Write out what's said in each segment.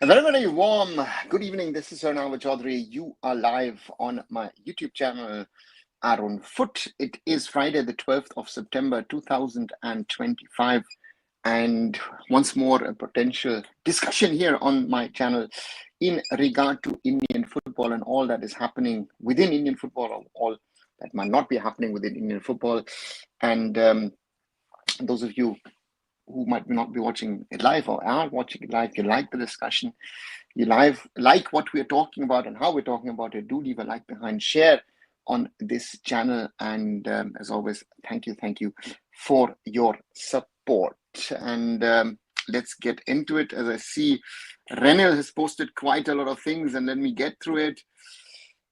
A very, very warm good evening. This is Arunfoot Chaudhary. You are live on my YouTube channel, Arunfoot. It is Friday, the 12th of September, 2025. And once more, a potential discussion here on my channel in regard to Indian football and all that is happening within Indian football, or all that might not be happening within Indian football. And those of you who might not be watching it live or are watching it live, you like the discussion, you like what we're talking about and how we're talking about it, do leave a like behind, share on this channel, and as always, thank you for your support. And let's get into it. As I see, Renil has posted quite a lot of things, and let me get through it.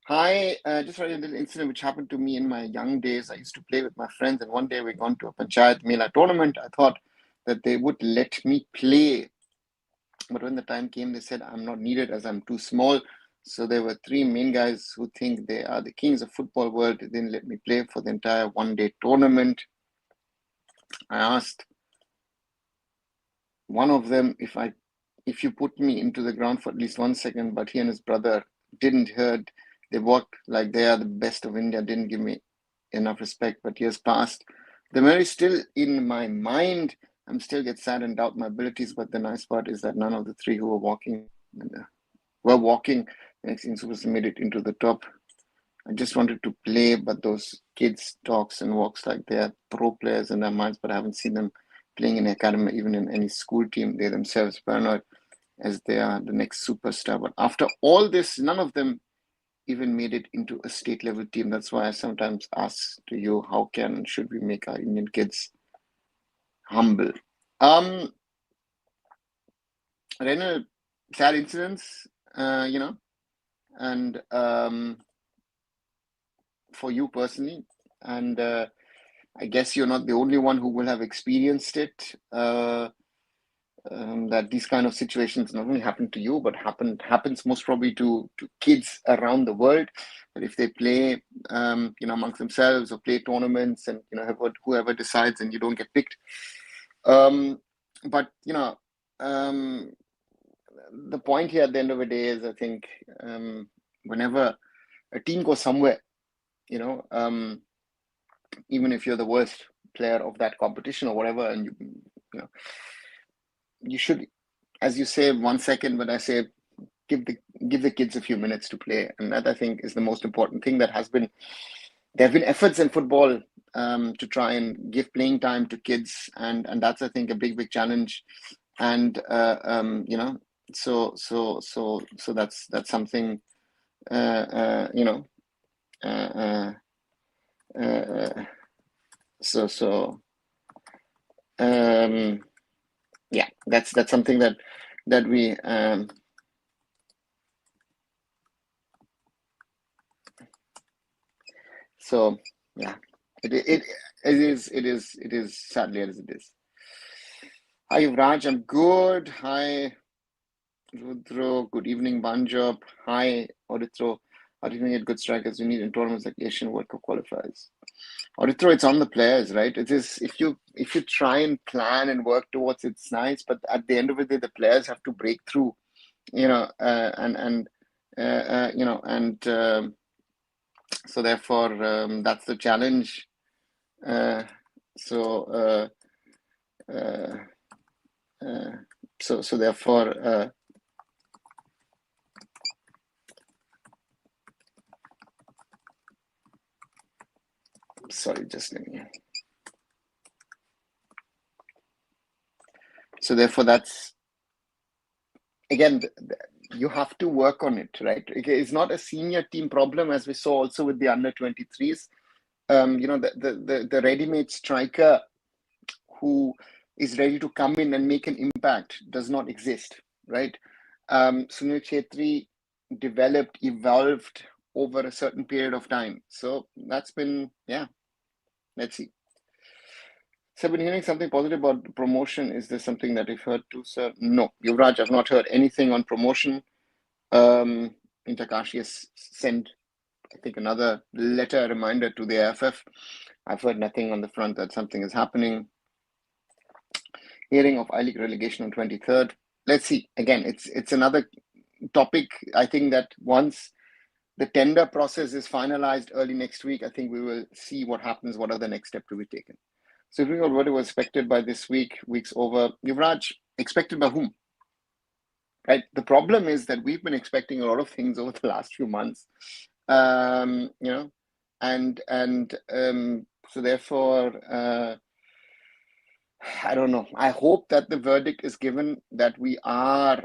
Hi, just a little incident which happened to me in my young days. I used to play with my friends, and one day we gone to a Panchayat Mela tournament. I thought that they would let me play, but when the time came, they said I'm not needed as I'm too small. So there were three main guys who think they are the kings of football world. They didn't let me play for the entire one-day tournament. I asked one of them if you put me into the ground for at least 1 second, but he and his brother didn't heard. They walked like they are the best of India, didn't give me enough respect. But years passed. The memory is still in my mind. I'm still get sad and doubt my abilities, but the nice part is that none of the three who were walking the next instance made it into the top. I just wanted to play, but those kids talks and walks like they are pro players in their minds, but I haven't seen them playing in academy, even in any school team. They themselves paranoid as they are the next superstar. But after all this, none of them even made it into a state level team. That's why I sometimes ask to you, how can and should we make our Indian kids humble? Renal, sad incidents, and for you personally, and I guess you're not the only one who will have experienced it. That these kind of situations not only happen to you, but happens most probably to kids around the world. That if they play, amongst themselves or play tournaments, and whoever decides, and you don't get picked. But the point here at the end of the day is, I think, whenever a team goes somewhere, even if you're the worst player of that competition or whatever, and you should, as you say, 1 second, but I say give the kids a few minutes to play, and that I think is the most important thing. There have been efforts in football to try and give playing time to kids, and that's, I think, a big challenge. And so that's something yeah, that's something that we so yeah, it is sadly as it is. Hi Raj, I'm good. Hi Rudro, good evening Banjob. Hi Auditro. How do you think get good strikers you need in tournaments like Asian World Cup qualifiers? Auditro, it's on the players, right? It is, if you try and plan and work towards it's nice, but at the end of the day, the players have to break through, so therefore that's the challenge. So therefore sorry, just let me. So therefore, that's again, you have to work on it, right? It's not a senior team problem, as we saw also with the under 23s. The ready-made striker who is ready to come in and make an impact does not exist, right? Sunil Chetri developed, evolved over a certain period of time. So that's been, let's see. So I've been hearing something positive about promotion. Is there something that you've heard too, sir? No, Yuvraj, I've not heard anything on promotion. Intakashi has sent, I think, another letter reminder to the AIFF. I've heard nothing on the front that something is happening. Hearing of I-League relegation on 23rd. let's see. Again, it's another topic. I think that once the tender process is finalized early next week, I think we will see what happens, what are the next steps to be taken. So if we got what was expected by this week's over, Yuvraj, expected by whom? Right. The problem is that we've been expecting a lot of things over the last few months, you know, and so therefore, I don't know. I hope that the verdict is given that we are,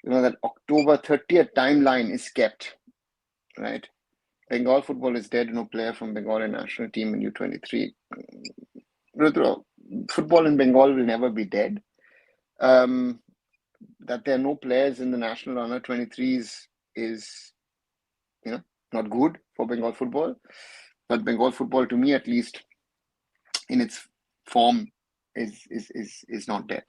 that October 30th timeline is kept, right? Bengal football is dead. No player from Bengal national team in U23. Football in Bengal will never be dead. That there are no players in the national under 23s is, not good for Bengal football. But Bengal football, to me at least, in its form, is not dead.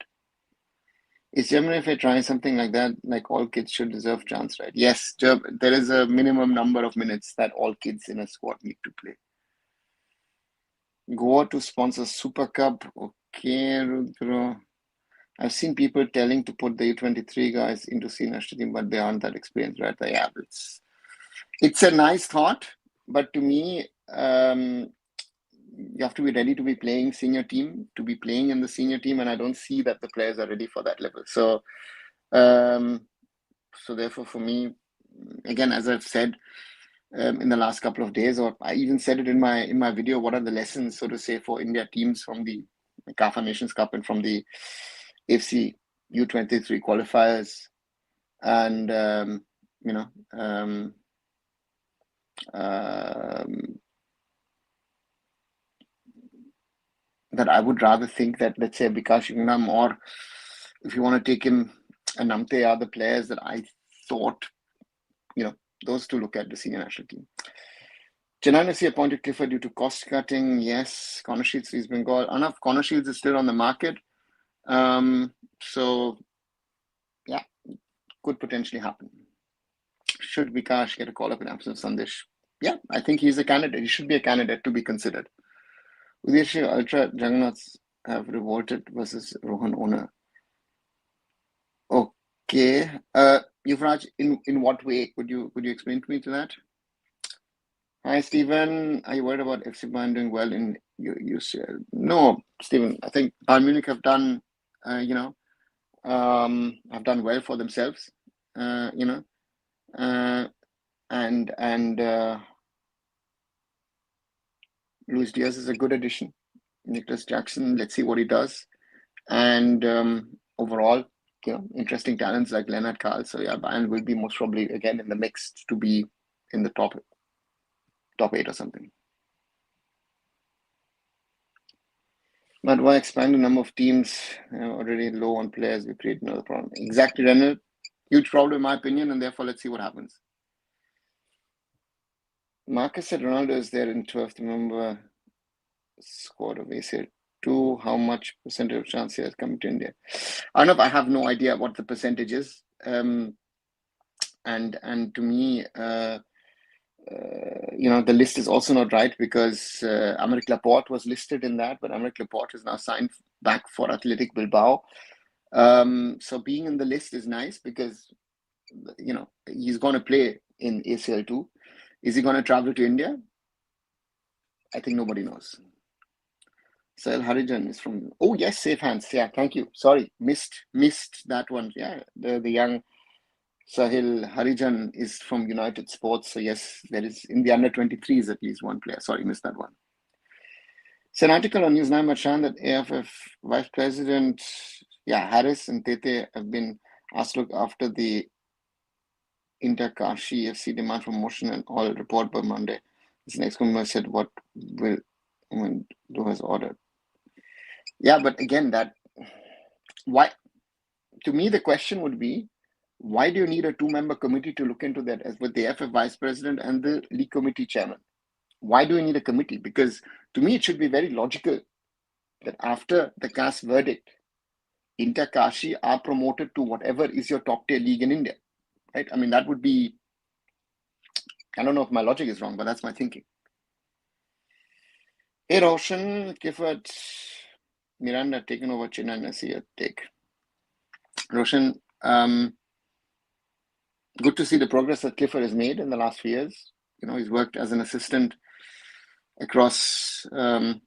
Is Germany, if I try something like that, like all kids should deserve chance, right? Yes, there is a minimum number of minutes that all kids in a squad need to play. Goa to sponsor Super Cup. Okay, Rudra. I've seen people telling to put the U23 guys into senior team, but they aren't that experienced, right? Yeah, it's a nice thought, but to me, you have to be ready to be playing senior team, to be playing in the senior team, and I don't see that the players are ready for that level. So, therefore, for me, again, as I've said in the last couple of days, or I even said it in my video, what are the lessons, so to say, for India teams from the CAF Nations Cup and from the AFC U23 qualifiers, and that I would rather think that, let's say, Bikash Ingram, or if you want to take him, and Namte are the players that I thought, those to look at the senior national team. Chennai appointed Clifford due to cost cutting. Yes, Connor Shields is Bengal. Enough. Connor Shields is still on the market. So, yeah, could potentially happen. Should Bikash get a call up in absence of Sandesh? Yeah, I think he's a candidate. He should be a candidate to be considered. Udeshi Ultra Jagannaths have revolted versus Rohan Ona. Okay. Yuvraj, in what way? Could you explain to me to that? Hi, Stephen. Are you worried about FC Bayern doing well in UCL? No, Stephen. I think Bayern Munich have done, have done well for themselves, and Luis Diaz is a good addition. Nicholas Jackson, let's see what he does. And overall, interesting talents like Leonard Carl. So yeah, Bayern will be most probably again in the mix to be in the top 8 or something. But why expand the number of teams already low on players? We create another problem. Exactly, Renal. Huge problem in my opinion, and therefore let's see what happens. Marcus said Ronaldo is there in 12th member squad of ACL. How much percentage of chance he has coming to India? I don't know. I have no idea what the percentage is. And to me, the list is also not right, because Aymeric Laporte was listed in that, but Aymeric Laporte is now signed back for Athletic Bilbao. So being in the list is nice because, he's going to play in ACL too. Is he going to travel to India? I think nobody knows. Sahil Harijan is from, oh yes, safe hands. Yeah, thank you. Sorry, missed that one. Yeah, the young Sahil Harijan is from United Sports. So yes, there is in the under 23s at least one player. Sorry, missed that one. It's an article on News9 Machan that AIFF Vice President Harris and Tete have been asked to look after the Inter-Kashi FC demand for motion and all report by Monday. This next member said what will do as ordered. Yeah, but again, why? To me, the question would be, why do you need a 2-member committee to look into that, as with the AIFF Vice President and the League Committee Chairman? Why do you need a committee? Because to me, it should be very logical that after the CAS verdict, Inter-Kashi are promoted to whatever is your top-tier league in India, right? I mean, that would be, I don't know if my logic is wrong, but that's my thinking. Hey, Roshan, Clifford, Miranda taken over China and I see a take. Roshan, good to see the progress that Clifford has made in the last few years. He's worked as an assistant across, across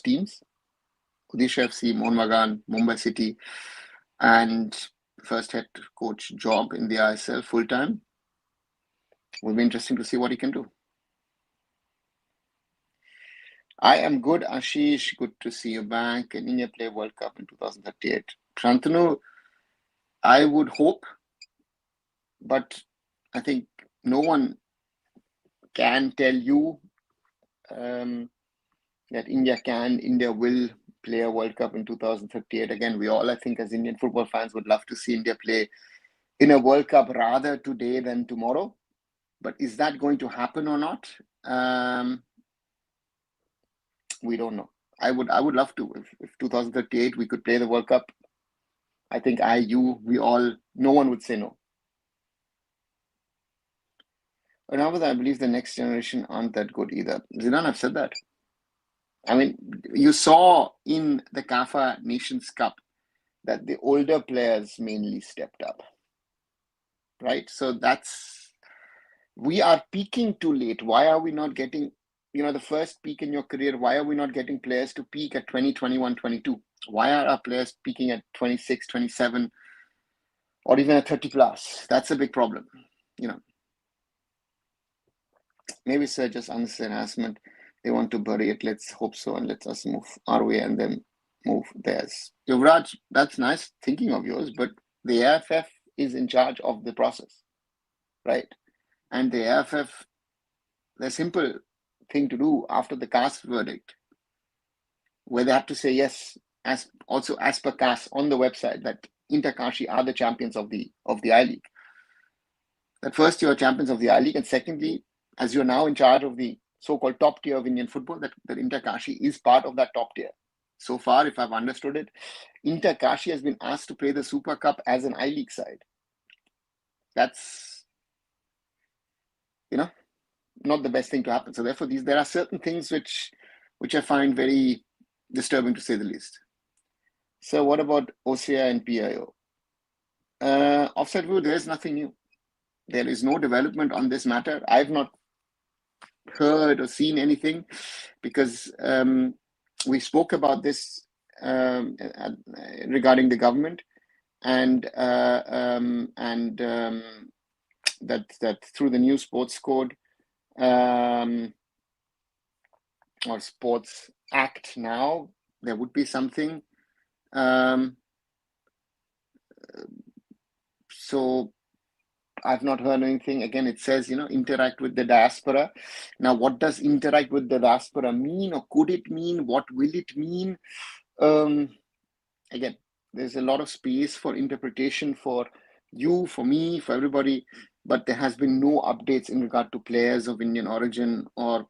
teams. Odisha FC, Maidan, Mumbai City, and first head coach job in the ISL full time. Will be interesting to see what he can do. I am good, Ashish. Good to see you back. Can India play World Cup in 2038? Shantanu, I would hope, but I think no one can tell you that India will play a World Cup in 2038. Again, we all, I think, as Indian football fans, would love to see India play in a World Cup rather today than tomorrow. But is that going to happen or not? We don't know. I would love to. If 2038 we could play the World Cup, I think we all, no one would say no. But now I believe the next generation aren't that good either. Zidane, I've said that. I mean, you saw in the CAFA Nations Cup that the older players mainly stepped up, right? So we are peaking too late. Why are we not getting, the first peak in your career? Why are we not getting players to peak at 20, 21, 22? Why are our players peaking at 26, 27, or even at 30 plus? That's a big problem, Maybe sir just unnecessary harassment. They want to bury it. Let's hope so, and let us move our way and then move theirs. Yuvraj, that's nice thinking of yours, but the AIFF is in charge of the process, right? And the AIFF, the simple thing to do after the CAS verdict, where they have to say yes, as per CAS on the website, that Inter Kashi are the champions of the I League. That first, you are champions of the I League, and secondly, as you're now in charge of the so-called top tier of Indian football, that Inter Kashi is part of that top tier. So far, if I've understood it, Inter Kashi has been asked to play the Super Cup as an I League side. That's, not the best thing to happen. So therefore, there are certain things which I find very disturbing, to say the least. So what about OCI and PIO? Offside view, there is nothing new. There is no development on this matter. I've not heard or seen anything, because we spoke about this regarding the government, and that through the new sports code or sports act, now there would be something. So I've not heard anything. Again, it says, interact with the diaspora. Now, what does interact with the diaspora mean, or could it mean? What will it mean? Again, there's a lot of space for interpretation for you, for me, for everybody, but there has been no updates in regard to players of Indian origin or,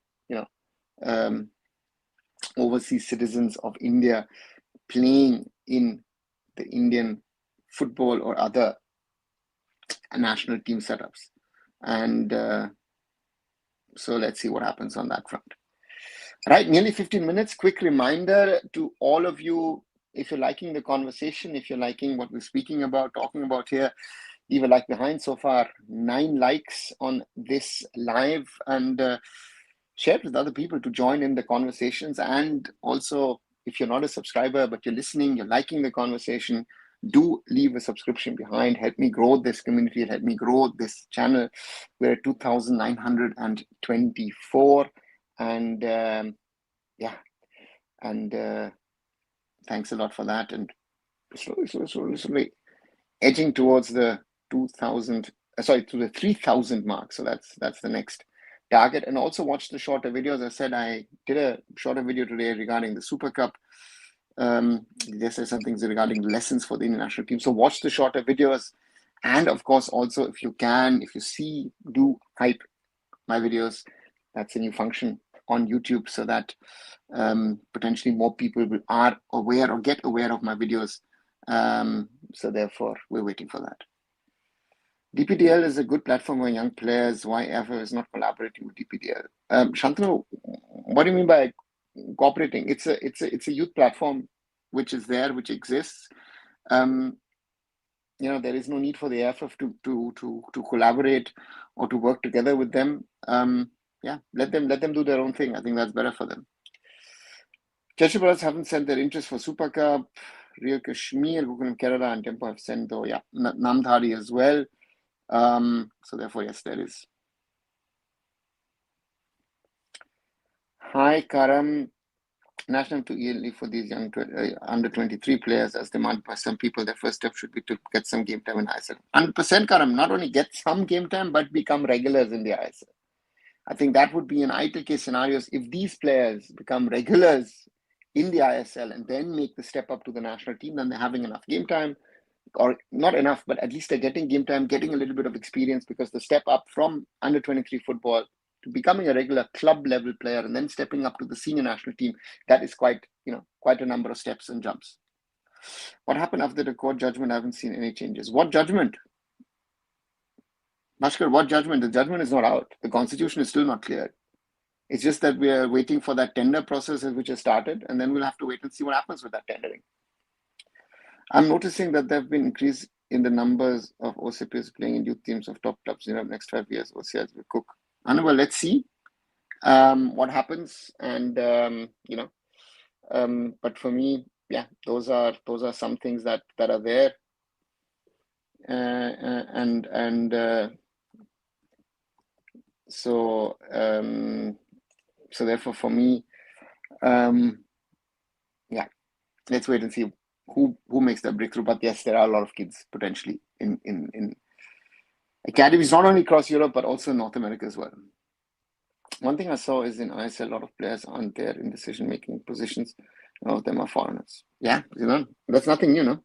overseas citizens of India playing in the Indian football or other national team setups. And so let's see what happens on that front. Right, nearly 15 minutes. Quick reminder to all of you, if you're liking the conversation, if you're liking what we're speaking about, talking about here, leave a like behind. So far, 9 likes on this live, and share it with other people to join in the conversations. And also, if you're not a subscriber, but you're listening, you're liking the conversation, do leave a subscription behind. Help me grow this community, help me grow this channel. We're at 2,924. And thanks a lot for that. And slowly edging towards the 3,000 mark. So that's the next target. And also watch the shorter videos. I said I did a shorter video today regarding the Super Cup. They said some things regarding lessons for the international team. So watch the shorter videos. And of course, also, if you see, do hype my videos. That's a new function on YouTube, so that potentially more people are aware or get aware of my videos. So therefore, we're waiting for that. DPDL is a good platform for young players. Why AIFF is not collaborating with DPDL? Shantanu, what do you mean by cooperating? It's a youth platform which is there, which exists. There is no need for the AIFF to collaborate or to work together with them. Let them do their own thing. I think that's better for them. Chelsea Brothers haven't sent their interest for Super Cup. Real Kashmir, Google Kerala, and Tempo have sent though. Yeah, Namdhari as well. So therefore, yes, there is. Hi, Karam. National to yearly for these young under 23 players, as demanded by some people. Their first step should be to get some game time in ISL. 100%, Karam. Not only get some game time, but become regulars in the ISL. I think that would be an ideal case scenarios if these players become regulars in the ISL and then make the step up to the national team. Then they're having enough game time, or not enough, but at least they're getting game time, getting a little bit of experience, because the step up from under 23 football to becoming a regular club level player and then stepping up to the senior national team, that is quite a number of steps and jumps. What happened after the court judgment? I haven't seen any changes. What judgment? Bhaskar, what judgment? The judgment is not out. The constitution is still not cleared. It's just that we are waiting for that tender process which has started, and then we'll have to wait and see what happens with that tendering. I'm noticing that there have been increase in the numbers of OCPs playing in youth teams of top clubs in the next 5 years. OCIs will cook. Well, let's see what happens, and but for me, yeah, those are some things that are there, so therefore for me, yeah, let's wait and see who makes the breakthrough. But yes, there are a lot of kids potentially in academies, not only across Europe but also North America as well. One thing I saw is in ISL, a lot of players aren't there in decision-making positions. All of them are foreigners. Yeah, that's nothing new, no?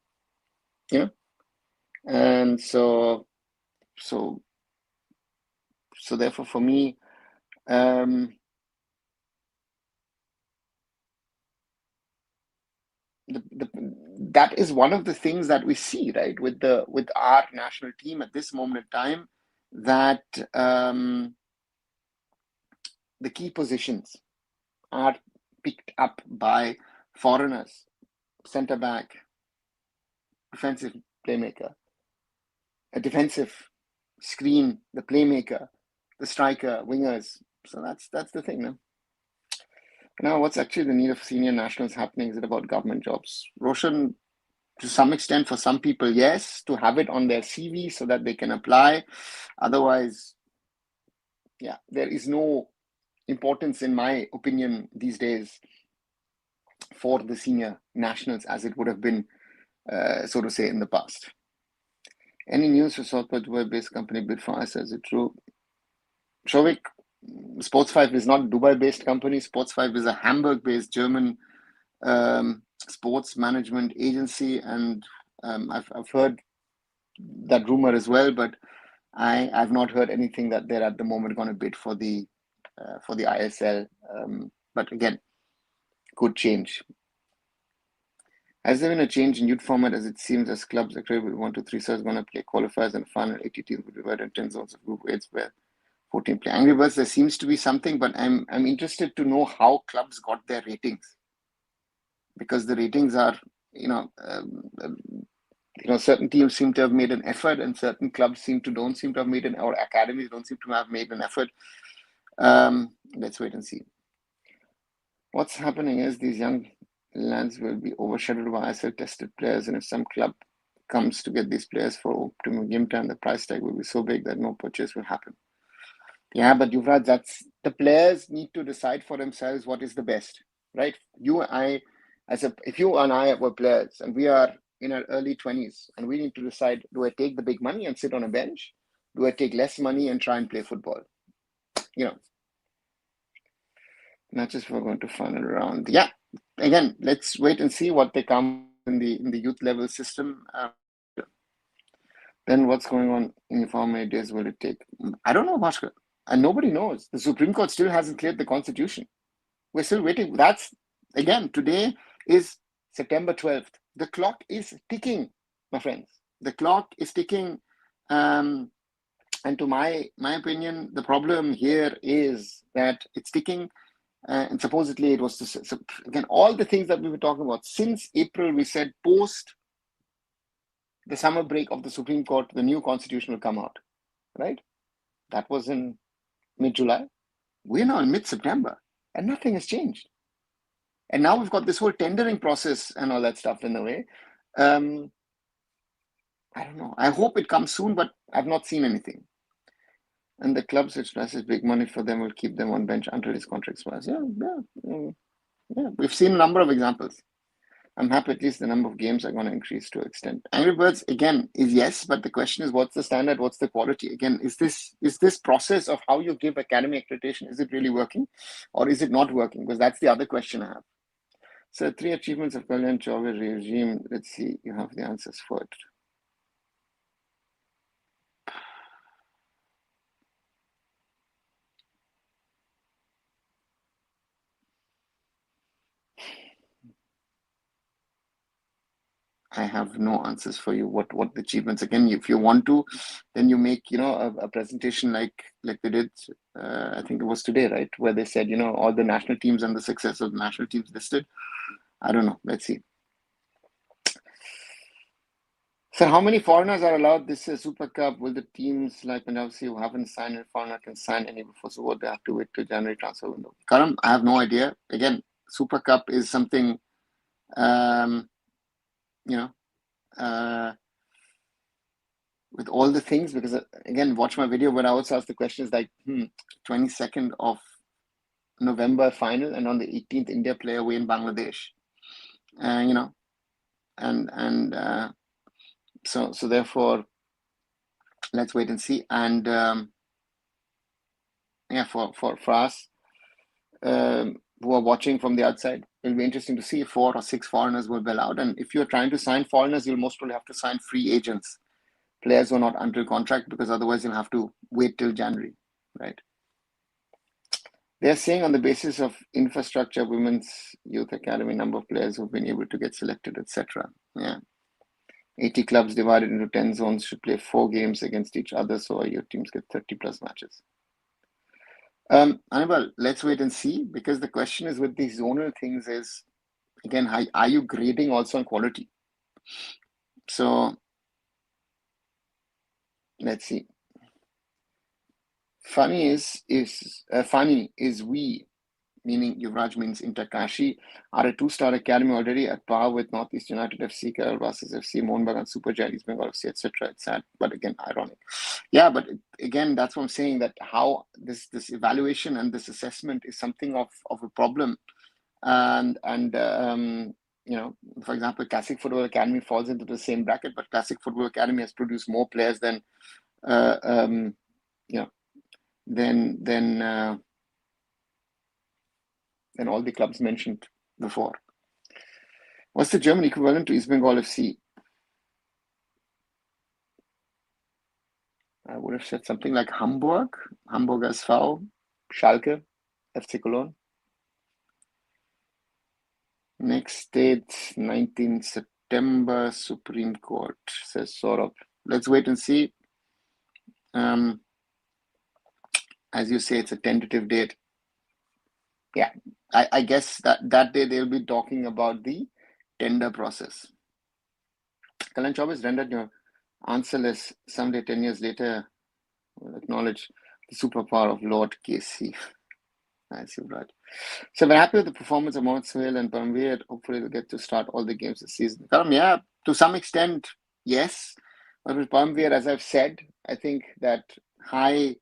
And so therefore for me, that is one of the things that we see, right, with our national team at this moment in time, that the key positions are picked up by foreigners. Center back, defensive playmaker, a defensive screen, the playmaker, the striker, wingers. So that's the thing, no? Now, what's actually the need of senior nationals happening? Is it about government jobs? Roshan, to some extent, for some people, yes, to have it on their CV so that they can apply. Otherwise, yeah, there is no importance, in my opinion, these days for the senior nationals as it would have been, so to say, in the past. Any news for Southport Dubai-based company bid for us? Is it true? Shovik, Sports 5 is not a Dubai-based company. Sports 5 is a Hamburg-based German sports management agency, and I've heard that rumor as well, but I've not heard anything that they're at the moment going to bid for the ISL. But again, could change. Has there been a change in youth format, as it seems as clubs accredited with 1 to 3 stars going to play qualifiers and final 80 teams will be divided in 10 zones of group A's where 14 play? Angry Birds, there seems to be something, but I'm interested to know how clubs got their ratings, because the ratings are, certain teams seem to have made an effort, and certain clubs don't seem to have made or academies don't seem to have made an effort. Let's wait and see. What's happening is these young lads will be overshadowed by ISL tested players, and if some club comes to get these players for optimum game time, the price tag will be so big that no purchase will happen. Yeah, but Yuvraj, that's the players need to decide for themselves what is the best, right? You and I, if you and I were players and we are in our early 20s and we need to decide, do I take the big money and sit on a bench? Do I take less money and try and play football? Matches for going to final round. Yeah, again, let's wait and see what they come in the youth level system. Then what's going on in how many days will it take? I don't know, Bhaskar. And nobody knows. The Supreme Court still hasn't cleared the Constitution. We're still waiting. That's, again, today is September 12th. The clock is ticking, my friends. The clock is ticking. And to my opinion, the problem here is that it's ticking. And supposedly it was so again, all the things that we were talking about since April, we said post the summer break of the Supreme Court, the new constitution will come out, right? That was in mid-July. We're now in mid-September and nothing has changed. And now we've got this whole tendering process and all that stuff in the way. I don't know. I hope it comes soon, but I've not seen anything. And the clubs which places big money for them will keep them on bench until his contract expires. Yeah. We've seen a number of examples. I'm happy at least the number of games are going to increase to an extent. Angry Birds, again, is yes, but the question is, what's the standard? What's the quality? Again, is this process of how you give academy accreditation, is it really working or is it not working? Because that's the other question I have. So 3 achievements of Kalyan Chauvir regime. Let's see, you have the answers for it. I have no answers for you. What the achievements? Again, if you want to, then you make a presentation like they did. I think it was today, right, where they said all the national teams and the success of the national teams listed. I don't know. Let's see. So, how many foreigners are allowed this Super Cup? Will the teams like Punjab who haven't signed a foreigner can sign any before? So, what they have to wait till January transfer window? Karam, I have no idea. Again, Super Cup is something. With all the things, because again, watch my video when I also asked the questions like 22nd of November final, and on the 18th India play away in Bangladesh, so therefore let's wait and see. And for us who are watching from the outside, it'll be interesting to see if 4 or 6 foreigners will be allowed. And if you're trying to sign foreigners, you'll most probably have to sign free agents, players who are not under contract, because otherwise you'll have to wait till January, right? They're saying on the basis of infrastructure, women's youth academy, number of players who've been able to get selected, etc. Yeah. 80 clubs divided into 10 zones should play 4 games against each other, so your teams get 30 plus matches. Anibal, let's wait and see, because the question is with these zonal things is, again, are you grading also on quality? So let's see. Funny is we, meaning Yuvraj means Interkashi, are a 2-star academy already at par with Northeast United FC, Kerala Blasters FC, Mohun Bagan Super Giant, East Bengal FC, etc. It's sad, but again, ironic. Yeah, but again, that's what I'm saying, that how this evaluation and this assessment is something of a problem. And for example, Classic Football Academy falls into the same bracket, but Classic Football Academy has produced more players than all the clubs mentioned before. What's the German equivalent to East Bengal FC? I would have said something like Hamburg SV, Schalke, FC Cologne. Next date, 19 September, Supreme Court, says Saurabh. Let's wait and see. As you say, it's a tentative date. Yeah, I guess that day they'll be talking about the tender process. Kalyan Chaubir rendered your answerless. Someday, 10 years later, will acknowledge the superpower of Lord KC. I see, right. So we're happy with the performance of Mohamed Sohail and Paramveer. Hopefully we'll get to start all the games this season. Karam, yeah, to some extent, yes. But with Paramveer, as I've said, I think that high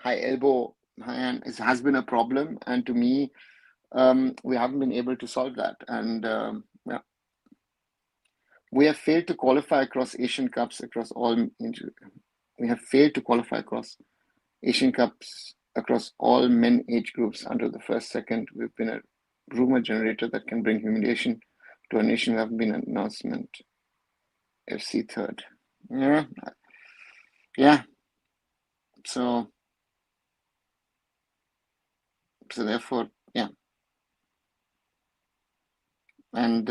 elbow hand has been a problem. And to me, we haven't been able to solve that. And we have failed to qualify across Asian Cups across all. We have failed to qualify across Asian Cups across all men age groups under the first, second. We've been a rumor generator that can bring humiliation to a nation. We haven't been an announcement. FC third. Yeah. So therefore, yeah. And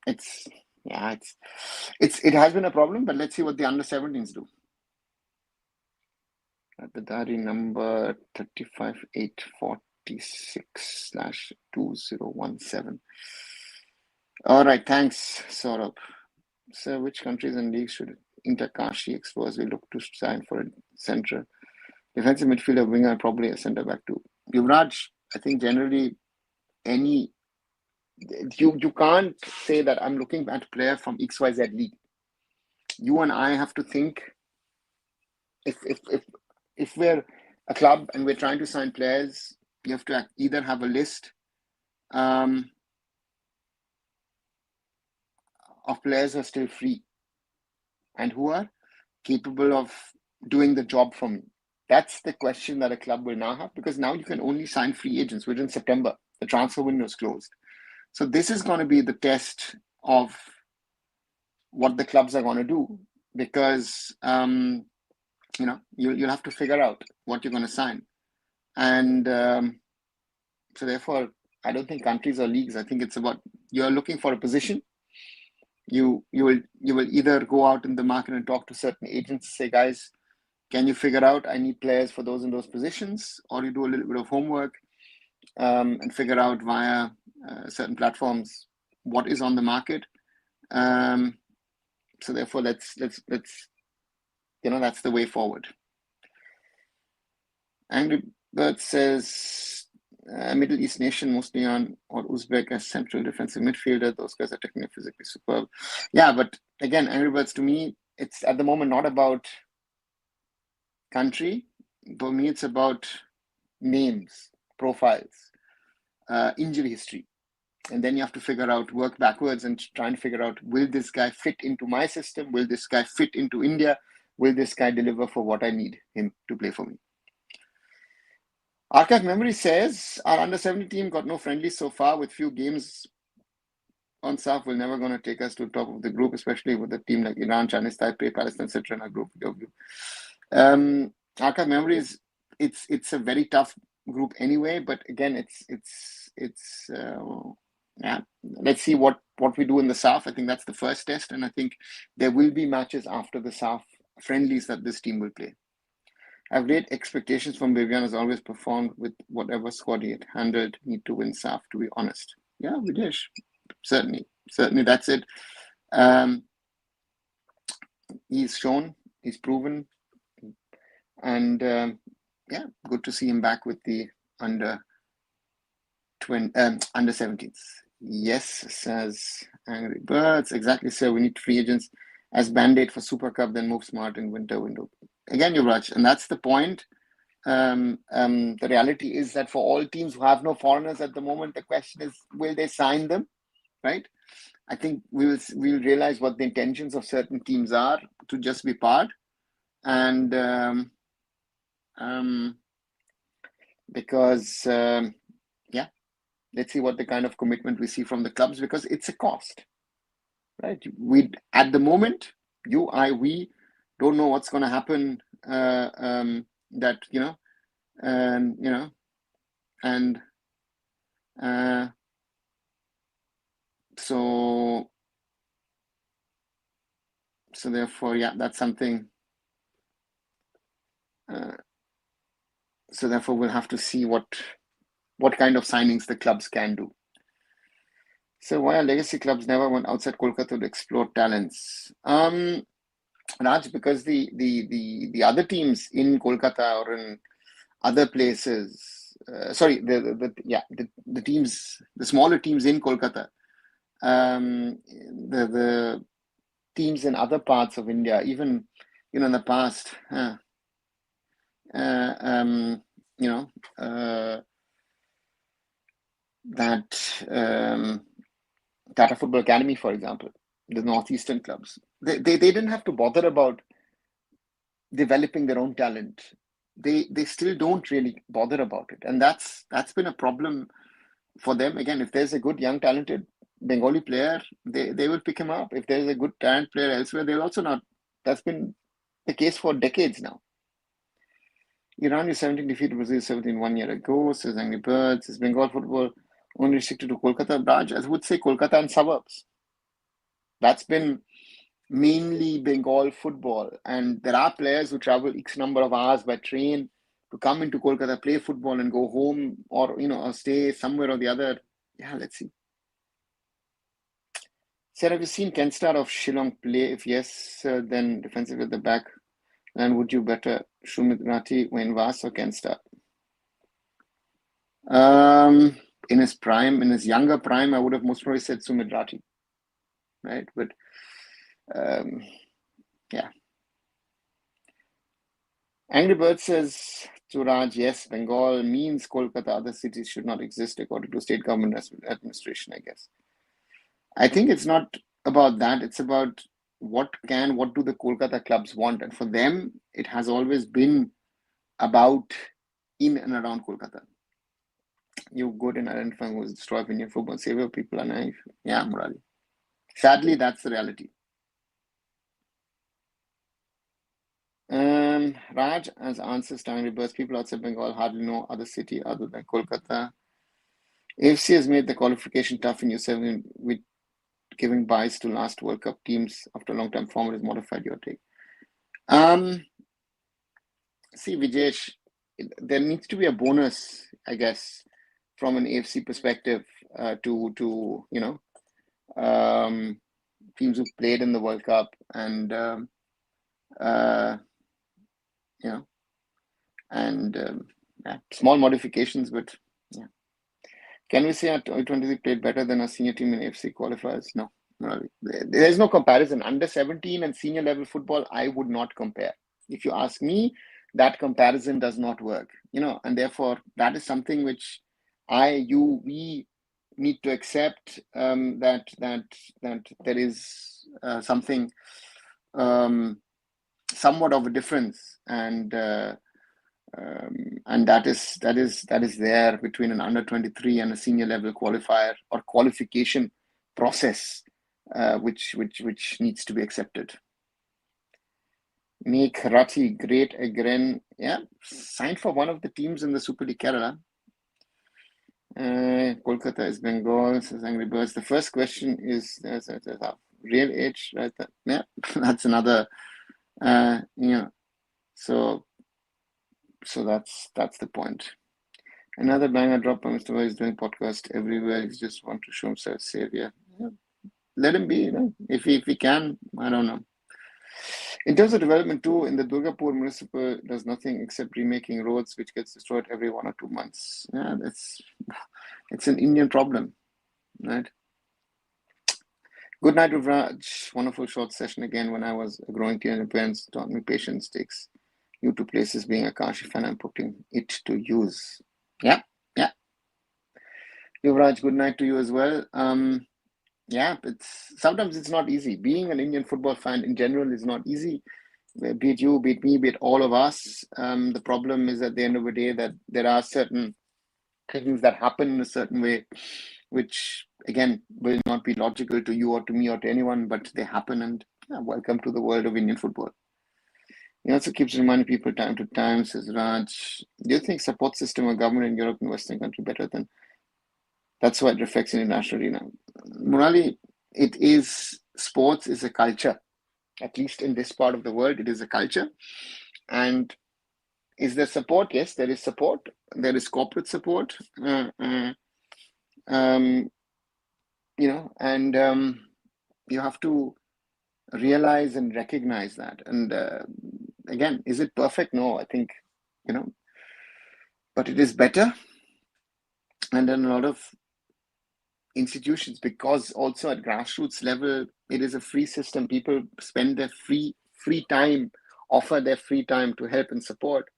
it's Yeah, it has been a problem, but let's see what the under 17s do. At the diary number 35846/2017. All right, thanks, Saurabh. So, which countries and leagues should Interkashi explorers will look to sign for a central defensive midfielder, winger, and probably a centre back too? Yuvraj, I think generally you can't say that I'm looking at a player from XYZ league. You and I have to think if we're a club and we're trying to sign players, you have to either have a list of players who are still free and who are capable of doing the job for me. That's the question that a club will now have, because now you can only sign free agents within September. The transfer window is closed. So this is going to be the test of what the clubs are going to do, because you'll have to figure out what you're going to sign. And so therefore, I don't think countries or leagues. I think it's about, you're looking for a position. You will either go out in the market and talk to certain agents, say, guys, can you figure out I need players for those and those positions, or you do a little bit of homework and figure out via certain platforms what is on the market. So therefore, let's that's the way forward. Angry Bird says Middle East nation, mostly on or Uzbek as central defensive midfielder. Those guys are technically physically superb. Yeah, but again, Angry Birds, to me, it's at the moment not about country. For me, it's about names, profiles, injury history. And then you have to figure out, work backwards and try and figure out, will this guy fit into my system? Will this guy fit into India? Will this guy deliver for what I need him to play for me? Archive Memory says, our under-17 team got no friendlies so far, with few games on SAF. We're never going to take us to the top of the group, especially with a team like Iran, Chinese Taipei, Palestine, etc. in our group. Archive Memory it's a very tough group anyway, but again, let's see what we do in the SAF. I think that's the first test, and I think there will be matches after the SAF friendlies that this team will play. I have great expectations from Vivian, has always performed with whatever squad he had handled. Need to win SAF, to be honest. Yeah, Videsh, certainly that's it. He's shown, he's proven, and good to see him back with the under 17s. Yes, says Angry Birds. Exactly, sir. We need free agents as band-aid for Super Cup, then move smart in winter window. Again, Yuvraj, and that's the point. The reality is that for all teams who have no foreigners at the moment, the question is, will they sign them, right? I think we'll realize what the intentions of certain teams are to just be part, and because let's see what the kind of commitment we see from the clubs, because it's a cost, right? We at the moment, we don't know what's going to happen. So therefore, that's something. So therefore, we'll have to see what kind of signings the clubs can do. So why are legacy clubs never went outside Kolkata to explore talents? Raj, because the other teams in Kolkata or in other places, the teams, the smaller teams in Kolkata, the teams in other parts of India, even in the past, that Tata Football Academy, for example, the northeastern clubs, they didn't have to bother about developing their own talent. They still don't really bother about it, and that's been a problem for them. Again, if there's a good young talented Bengali player, they will pick him up. If there's a good talent player elsewhere, they'll also not. That's been the case for decades now. Iran U17 defeated Brazil 17 1 year ago, says Angry Birds. Is Bengal football only restricted to Kolkata? Raj, I would say Kolkata and suburbs. That's been mainly Bengal football. And there are players who travel X number of hours by train to come into Kolkata, play football and go home, or or stay somewhere or the other. Yeah, let's see. Sir, have you seen Ken Star of Shillong play? If yes, then defensive at the back. And would you better Shumit Rathi, Wayne Vas, or Ken Star? In his prime, in his younger prime, I would have most probably said Sumit Rathi, right? But yeah. Angry Bird says to Raj, yes, Bengal means Kolkata, other cities should not exist according to state government administration, I guess. I think it's not about that. It's about what do the Kolkata clubs want? And for them, it has always been about in and around Kolkata. You go to identifying who is destroyed when you're football savior, people are naive. Yeah, Murali. Sadly, that's the reality. Raj, as answers time reverse, people outside Bengal hardly know other city other than Kolkata. AFC has made the qualification tough in U7 with giving buys to last World Cup teams after a long time format is modified. Your take? See, Vijesh, there needs to be a bonus, I guess, from an AFC perspective to teams who played in the World Cup and small modifications, but yeah. Can we say our 20 played better than our senior team in AFC qualifiers? No, there's no comparison. Under 17 and senior level football, I would not compare. If you ask me, that comparison does not work, and therefore that is something which we need to accept, that there is something somewhat of a difference, and that is there between an under 23 and a senior level qualifier or qualification process, which needs to be accepted. Make Rathi great again. Yeah, signed for one of the teams in the Super League Kerala. Kolkata is Bengal, says Angry Birds. The first question is real age, right? Yeah, that's another. So that's the point. Another banger drop by Mr. Wise doing podcast everywhere. He just want to show himself savior. Yeah. Let him be, if he can. I don't know. In terms of development too, in the Durgapur municipal does nothing except remaking roads, which gets destroyed every 1 or 2 months. Yeah, it's an Indian problem, right? Good night, Ruvraj. Wonderful short session again. When I was a growing teenager, parents taught me patience takes you to places. Being a Kashi fan, I'm putting it to use. Yeah. Yuvraj, good night to you as well. Yeah, sometimes it's not easy. Being an Indian football fan in general is not easy. Be it you, be it me, be it all of us. The problem is at the end of the day that there are certain things that happen in a certain way, which again will not be logical to you or to me or to anyone, but they happen. And welcome to the world of Indian football. He also keeps reminding people time to time, says Raj. Do you think support system or government in Europe and Western country better than? That's why it reflects in the national arena. Murali, sports is a culture. At least in this part of the world, it is a culture. And is there support? Yes, there is support. There is corporate support. And you have to realize and recognize that. And again, is it perfect? No, I think, but it is better. And then a lot of institutions, because also at grassroots level, it is a free system. People spend their free time, offer their free time to help and support.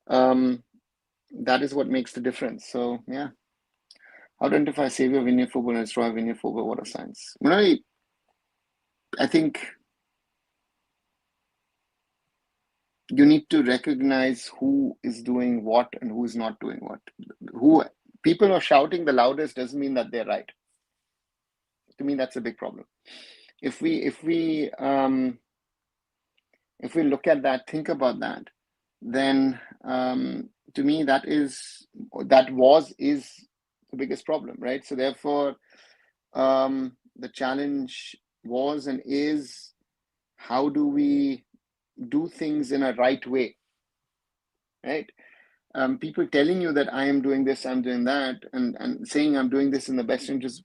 That is what makes the difference. So yeah. How to identify savior of Indian football and destroy Indian football? What a science. I think you need to recognize who is doing what and who is not doing what. Who people are shouting the loudest doesn't mean that they're right. To me, that's a big problem. If we look at that, think about that, then to me is the biggest problem, right? So therefore, the challenge was and is, how do we do things in a right way, right? People telling you that I am doing this, I'm doing that, and saying I'm doing this in the best interest.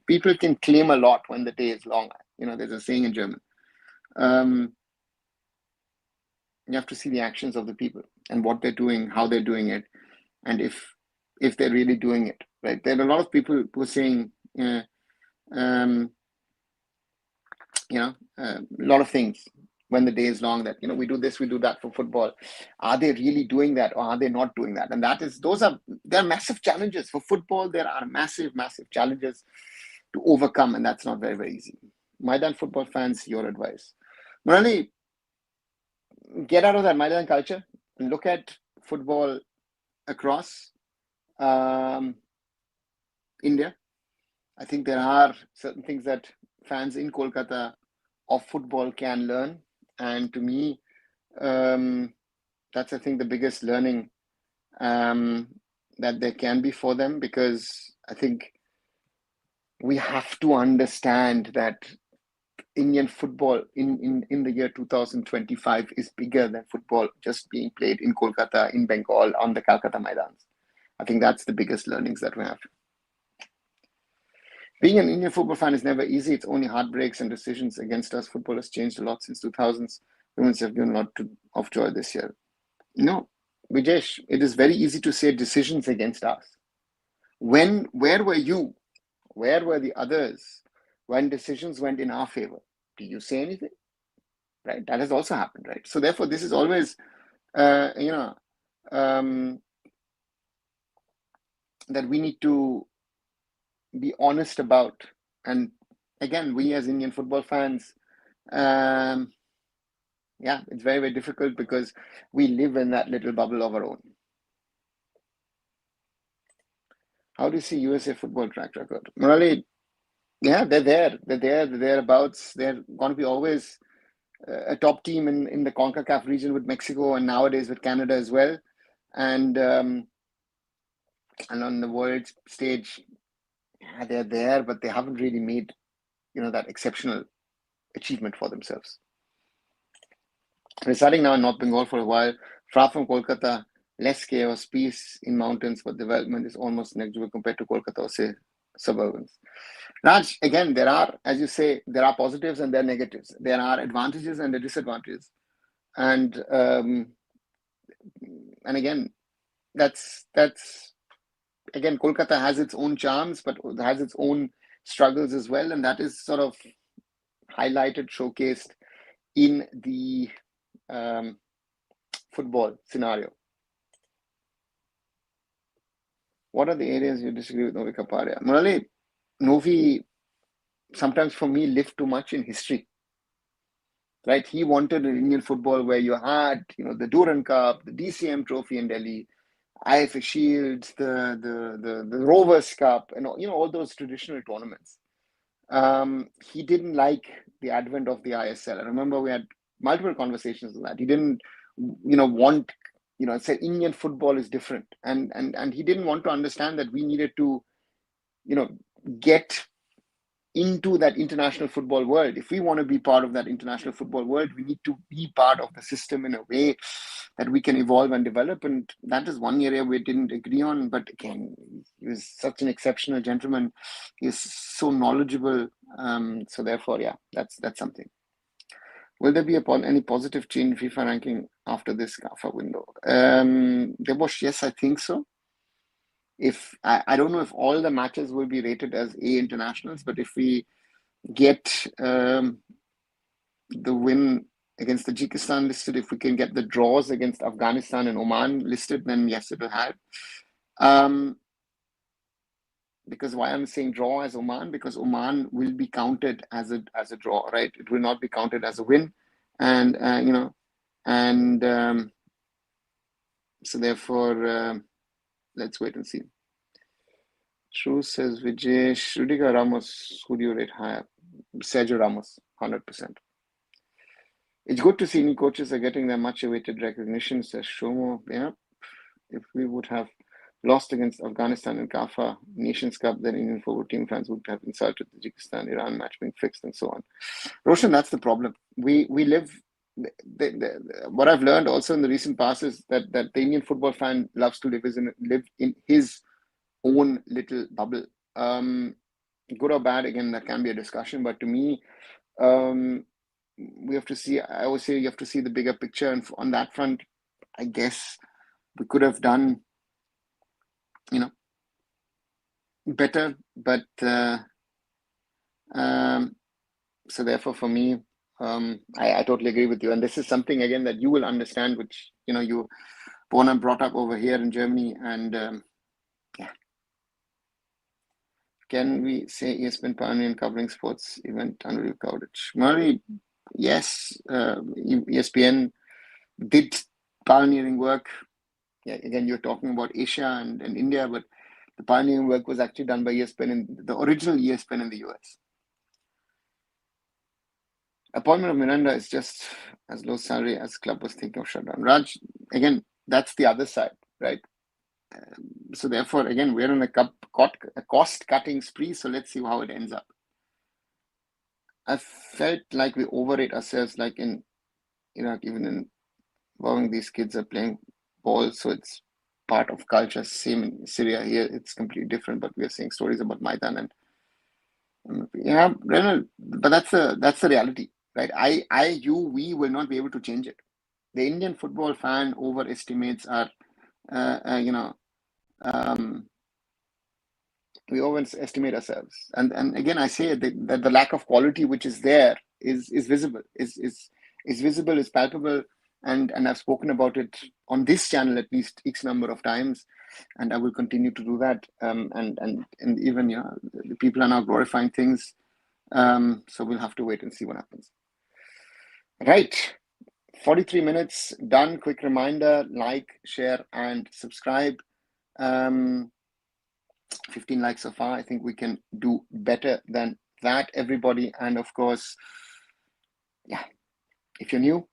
People can claim a lot when the day is long. There's a saying in German. You have to see the actions of the people and what they're doing, how they're doing it, and if they're really doing it, right? There are a lot of people who are saying, a lot of things when the day is long, that we do this, we do that for football. Are they really doing that, or are they not doing that? And there are massive challenges for football. There are massive challenges to overcome, and that's not very, very easy. Maidan football fans, your advice? Murali, get out of that Maidan culture and look at football across India. I think there are certain things that fans in Kolkata of football can learn, and to me, that's, I think, the biggest learning that there can be for them, because I think we have to understand that Indian football in the year 2025 is bigger than football just being played in Kolkata, in Bengal, on the Calcutta Maidans. I think that's the biggest learnings that we have. Being an Indian football fan is never easy. It's only heartbreaks and decisions against us. Football has changed a lot since 2000s. Women's have given a lot of joy this year. No, Vijesh, it is very easy to say decisions against us. Where were you? Where were the others when decisions went in our favor? Do you say anything? Right? That has also happened, right? So therefore, this is always, that we need to be honest about. And again, we as Indian football fans, it's very, very difficult because we live in that little bubble of our own. How do you see USA football track record? Murali, yeah, they're there. They're thereabouts. They're going to be always a top team in the CONCACAF region with Mexico, and nowadays with Canada as well. And on the world stage, they're there, but they haven't really made that exceptional achievement for themselves. Residing now in North Bengal for a while, far from Kolkata, less chaos, peace in mountains, but development is almost negligible compared to Kolkata or say suburbans. Raj, again, there are, as you say, there are positives and there are negatives. There are advantages and there are disadvantages. And again, that's again, Kolkata has its own charms, but has its own struggles as well. And that is sort of highlighted, showcased in the football scenario. What are the areas you disagree with Novi Kapadia? Murali, Novi, sometimes for me, lived too much in history. Right? He wanted an Indian football where you had, the Duran Cup, the DCM trophy in Delhi, AIFF Shields, the Rovers Cup, and all those traditional tournaments. He didn't like the advent of the ISL. I remember we had multiple conversations on that. He didn't, want, say Indian football is different, and he didn't want to understand that we needed to, get into that international football world. If we want to be part of that international football world, we need to be part of the system in a way that we can evolve and develop. And that is one area we didn't agree on. But again, he was such an exceptional gentleman. He is so knowledgeable. So therefore, that's something. Will there be any positive change in FIFA ranking after this CAFA window? Debosh, yes, I think so. If I don't know if all the matches will be rated as A internationals, but if we get the win against Tajikistan listed, if we can get the draws against Afghanistan and Oman listed, then yes, it will have. Because why I'm saying draw as Oman? Because Oman will be counted as a draw, right? It will not be counted as a win, and so therefore, let's wait and see. True, says Vijay. Rudiger, Ramos, who do you rate higher? Sergio Ramos, 100%. It's good to see new coaches are getting their much awaited recognition, says Shomo. Yeah, if we would have lost against Afghanistan in Kafa Nations Cup, then Indian football team fans would have insulted Tajikistan, Iran match being fixed, and so on. Roshan, that's the problem. We live. What I've learned also in the recent past is that the Indian football fan loves to live in his own little bubble. Good or bad, again, that can be a discussion. But to me, we have to see. I always say you have to see the bigger picture, and on that front, I guess we could have done, better. But so therefore, for me, I totally agree with you. And this is something again that you will understand, which you born and brought up over here in Germany, and yeah. Can we say ESPN pioneering covering sports event unreal coverage? Murray, yes, ESPN did pioneering work. Yeah, again, you're talking about Asia and India, but the pioneering work was actually done by ESPN, in the original ESPN in the US. Appointment of Miranda is just as low salary as club was thinking of shutdown. Raj, again, that's the other side, right? So therefore, again, we're on a cost-cutting spree. So let's see how it ends up. I felt like we overrate ourselves, like in Iraq, even in Bowing, these kids are playing ball, so it's part of culture. Same in Syria. Here, it's completely different. But we are seeing stories about Maidan and but that's the reality, right? We will not be able to change it. The Indian football fan overestimates our, we overestimate ourselves, and again, I say that the lack of quality which is there is visible, is visible, is palpable, and I've spoken about it on this channel at least X number of times, and I will continue to do that. And even the people are now glorifying things, so we'll have to wait and see what happens. Right, 43 minutes done. Quick reminder: like, share, and subscribe. 15 likes so far. I think we can do better than that, everybody. And of course, yeah, if you're new,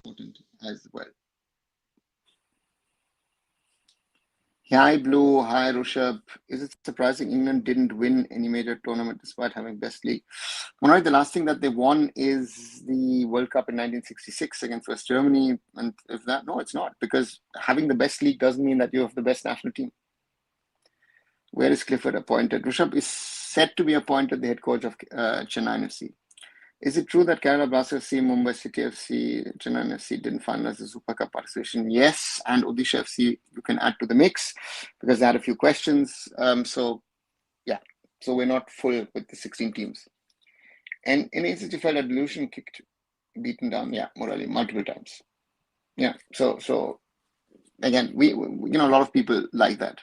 important as well. Hi Blue, hi Rushabh. Is it surprising England didn't win any major tournament despite having best league? Well, the last thing that they won is the World Cup in 1966 against West Germany. And if that, no, it's not, because having the best league doesn't mean that you have the best national team. Where is Clifford appointed? Rushabh is set to be appointed the head coach of Chennai FC. Is it true that Kerala Blasters FC, Mumbai City FC, Chennai FC didn't finalize the Super Cup participation? Yes, and Odisha FC you can add to the mix because they had a few questions. So we're not full with the 16 teams. And in ACT felt a delusion beaten down, morally multiple times. Yeah, so again, we a lot of people like that.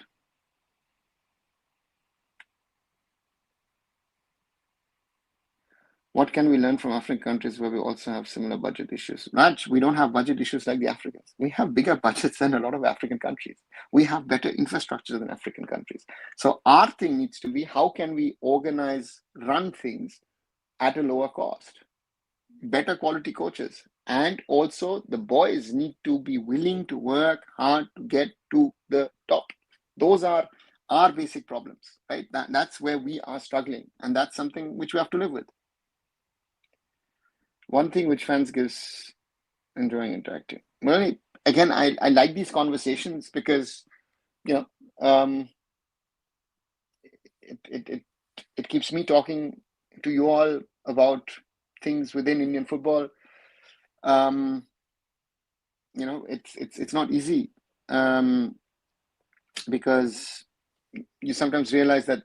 What can we learn from African countries where we also have similar budget issues? Raj, we don't have budget issues like the Africans. We have bigger budgets than a lot of African countries. We have better infrastructure than African countries. So our thing needs to be, how can we run things at a lower cost? Better quality coaches. And also the boys need to be willing to work hard to get to the top. Those are our basic problems, right? That's where we are struggling. And that's something which we have to live with. One thing which fans gives enjoying interacting. Well, again, I like these conversations because it keeps me talking to you all about things within Indian football. It's not easy because you sometimes realize that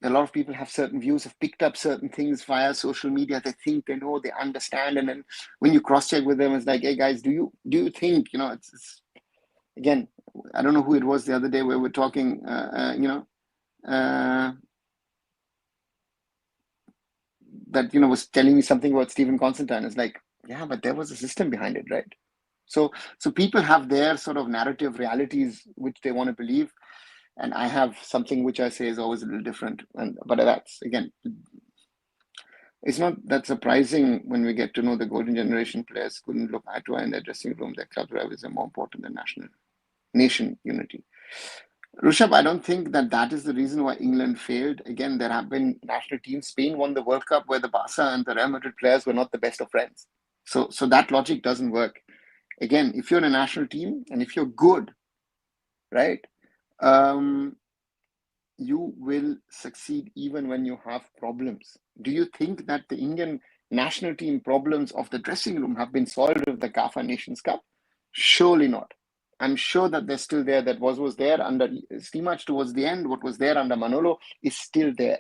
a lot of people have certain views, have picked up certain things via social media. They think they know, they understand, and then when you cross-check with them, it's like, hey guys, do you think it's again, I don't know who it was the other day where we're talking, that was telling me something about Stephen Constantine. It's like, yeah, but there was a system behind it, right? So people have their sort of narrative realities which they want to believe, and I have something which I say is always a little different. But that's, again, it's not that surprising when we get to know the golden generation players couldn't look eye to eye in their dressing room. Their club rivals are more important than nation unity. Rishabh, I don't think that is the reason why England failed. Again, there have been national teams. Spain won the World Cup where the Barca and the Real Madrid players were not the best of friends. So that logic doesn't work. Again, if you're in a national team and if you're good, right, you will succeed even when you have problems. Do you think that the Indian national team problems of the dressing room have been solved with the CAF Nations Cup? Surely not. I'm sure that they're still there. That was there under Stimac towards the end, what was there under Manolo is still there.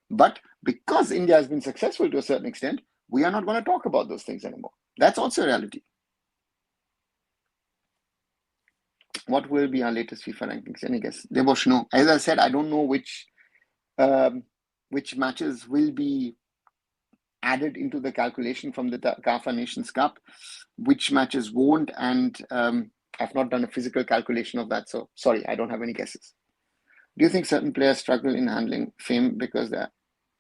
But because India has been successful to a certain extent, we are not going to talk about those things anymore. That's also a reality. What will be our latest FIFA rankings? Any guess? Debosh, no. As I said, I don't know which matches will be added into the calculation from the CAF Nations Cup, which matches won't, and I've not done a physical calculation of that, so sorry, I don't have any guesses. Do you think certain players struggle in handling fame because their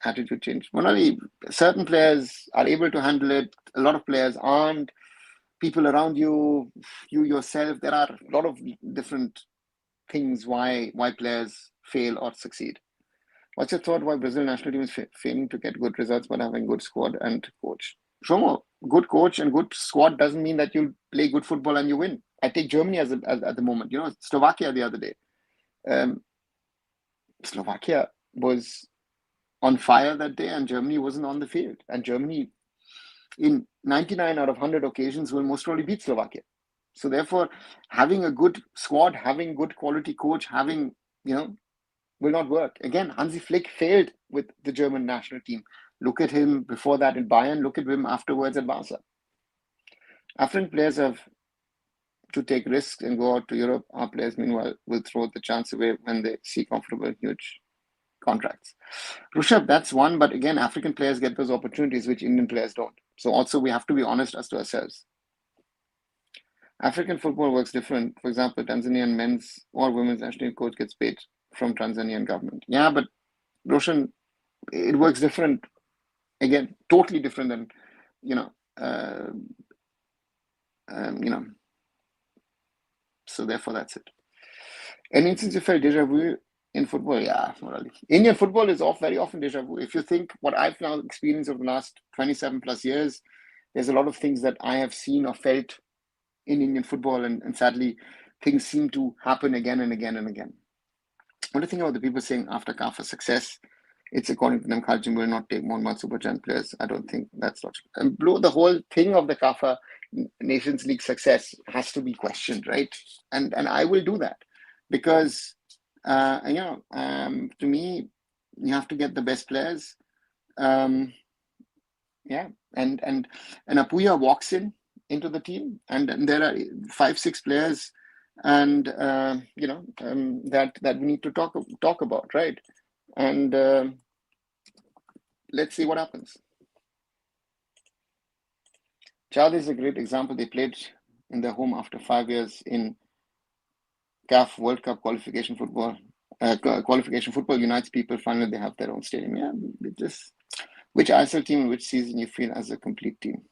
attitude changed? Well, only certain players are able to handle it. A lot of players aren't. People around you, you yourself, there are a lot of different things why players fail or succeed. What's your thought why Brazil national team is failing to get good results but having good squad and coach? Shomo, good coach and good squad doesn't mean that you'll play good football and you win. I take Germany as at the moment. Slovakia the other day. Slovakia was on fire that day and Germany wasn't on the field. And Germany, in 99 out of 100 occasions, will most probably beat Slovakia. So therefore, having a good squad, having good quality coach, having, will not work. Again, Hansi Flick failed with the German national team. Look at him before that in Bayern. Look at him afterwards at Barca. African players have to take risks and go out to Europe. Our players, meanwhile, will throw the chance away when they see comfortable, huge contracts. Rishabh, that's one. But again, African players get those opportunities which Indian players don't. So also we have to be honest as to ourselves. African football works different. For example, Tanzanian men's or women's national coach gets paid from Tanzanian government. Yeah, but Roshan, it works different. Again, totally different than, so therefore that's it. Any instance you felt deja vu in football? Yeah, morally. Indian football is very often deja vu. If you think what I've now experienced over the last 27 plus years, there's a lot of things that I have seen or felt in Indian football, and sadly, things seem to happen again and again and again. What do you think about the people saying after CAF success, it's according to them, Kharjim will not take more and more Super Giant players? I don't think that's logical. And the whole thing of the CAF Nations League success has to be questioned, right? And I will do that because, to me, you have to get the best players. And Apuya walks into the team, and there are 5-6 players, and that we need to talk about, right? And let's see what happens. Chad is a great example. They played in their home after 5 years in CAF World Cup qualification football. Qualification football unites people. Finally, they have their own stadium. Yeah, which ISL team in which season you feel as a complete team?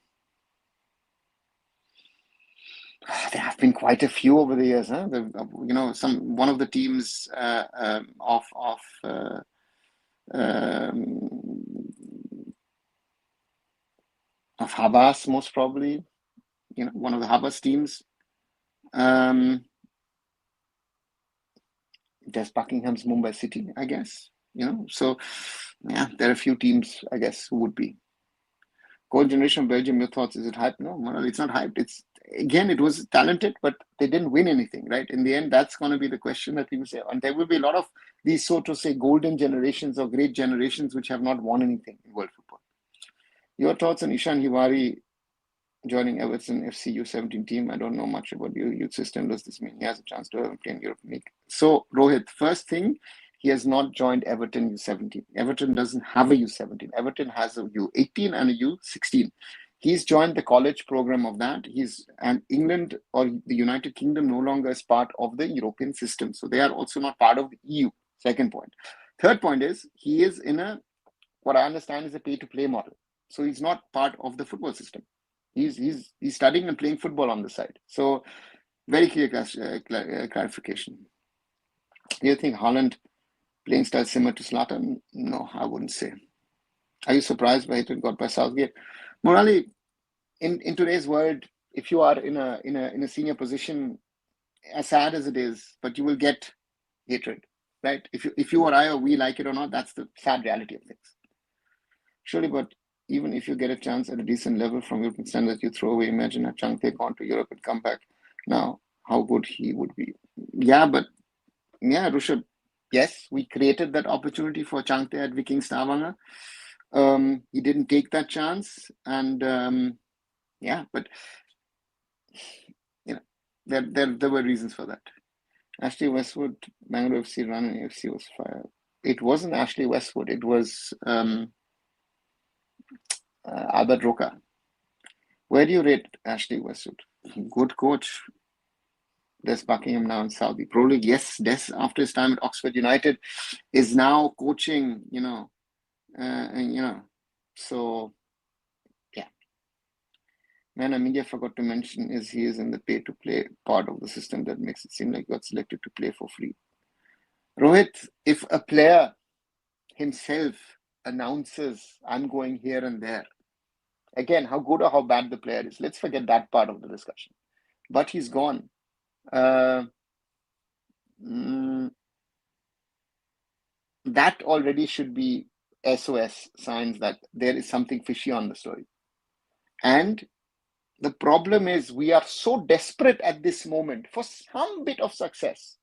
There have been quite a few over the years. Huh? One of the teams of Habas, most probably. One of the Habas teams. There's Buckingham's Mumbai City, I guess. So yeah, there are a few teams, I guess, who would be. Gold generation of Belgium, your thoughts? Is it hype? No, it's not hyped. It was talented, but they didn't win anything, right? In the end, that's going to be the question that people say. And there will be a lot of these, so to say, golden generations or great generations which have not won anything in world football. Your thoughts on Ishan Hiwari joining Everton FC U17 team? I don't know much about your youth system. Does this mean he has a chance to play in European League? So, Rohit, first thing, he has not joined Everton U17. Everton doesn't have a U17. Everton has a U18 and a U16. He's joined the college program of that. And England or the United Kingdom no longer is part of the European system. So they are also not part of the EU. Second point. Third point is he is in what I understand is a pay-to-play model. So he's not part of the football system. He's studying and playing football on the side. So very clear clarification. Do you think Haaland playing style similar to Zlatan? No, I wouldn't say. Are you surprised by it got by Southgate? Morally, in today's world, if you are in a senior position, as sad as it is, but you will get hatred, right? If you or I or we like it or not, that's the sad reality of things. Surely, but even if you get a chance at a decent level from European standards, you throw away. Imagine a chunk take on to Europe and come back. Now, how good he would be. Yeah, Rishabh, yes, we created that opportunity for Changte at Viking Stavanger. He didn't take that chance, and but there were reasons for that. Ashley Westwood, Bangalore FC run and AFC was fire. It wasn't Ashley Westwood. It was Albert Roca. Where do you rate Ashley Westwood? Good coach. Des Buckingham now in Saudi Pro League. Yes, Des, after his time at Oxford United, is now coaching, so yeah. Man, media forgot to mention he is in the pay-to-play part of the system that makes it seem like he got selected to play for free. Rohit, if a player himself announces, I'm going here and there, again, how good or how bad the player is, let's forget that part of the discussion. But he's gone. That already should be SOS signs that there is something fishy on the story. And the problem is we are so desperate at this moment for some bit of success.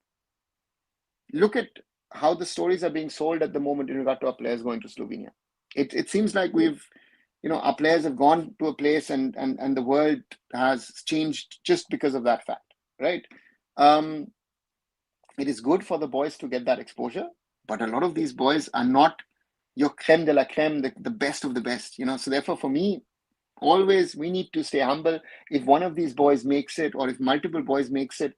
Look at how the stories are being sold at the moment in regard to our players going to Slovenia. It seems like our players have gone to a place and the world has changed just because of that fact, right? It is good for the boys to get that exposure, but a lot of these boys are not your creme de la creme, the best of the best, So therefore, for me, always we need to stay humble. If one of these boys makes it, or if multiple boys makes it,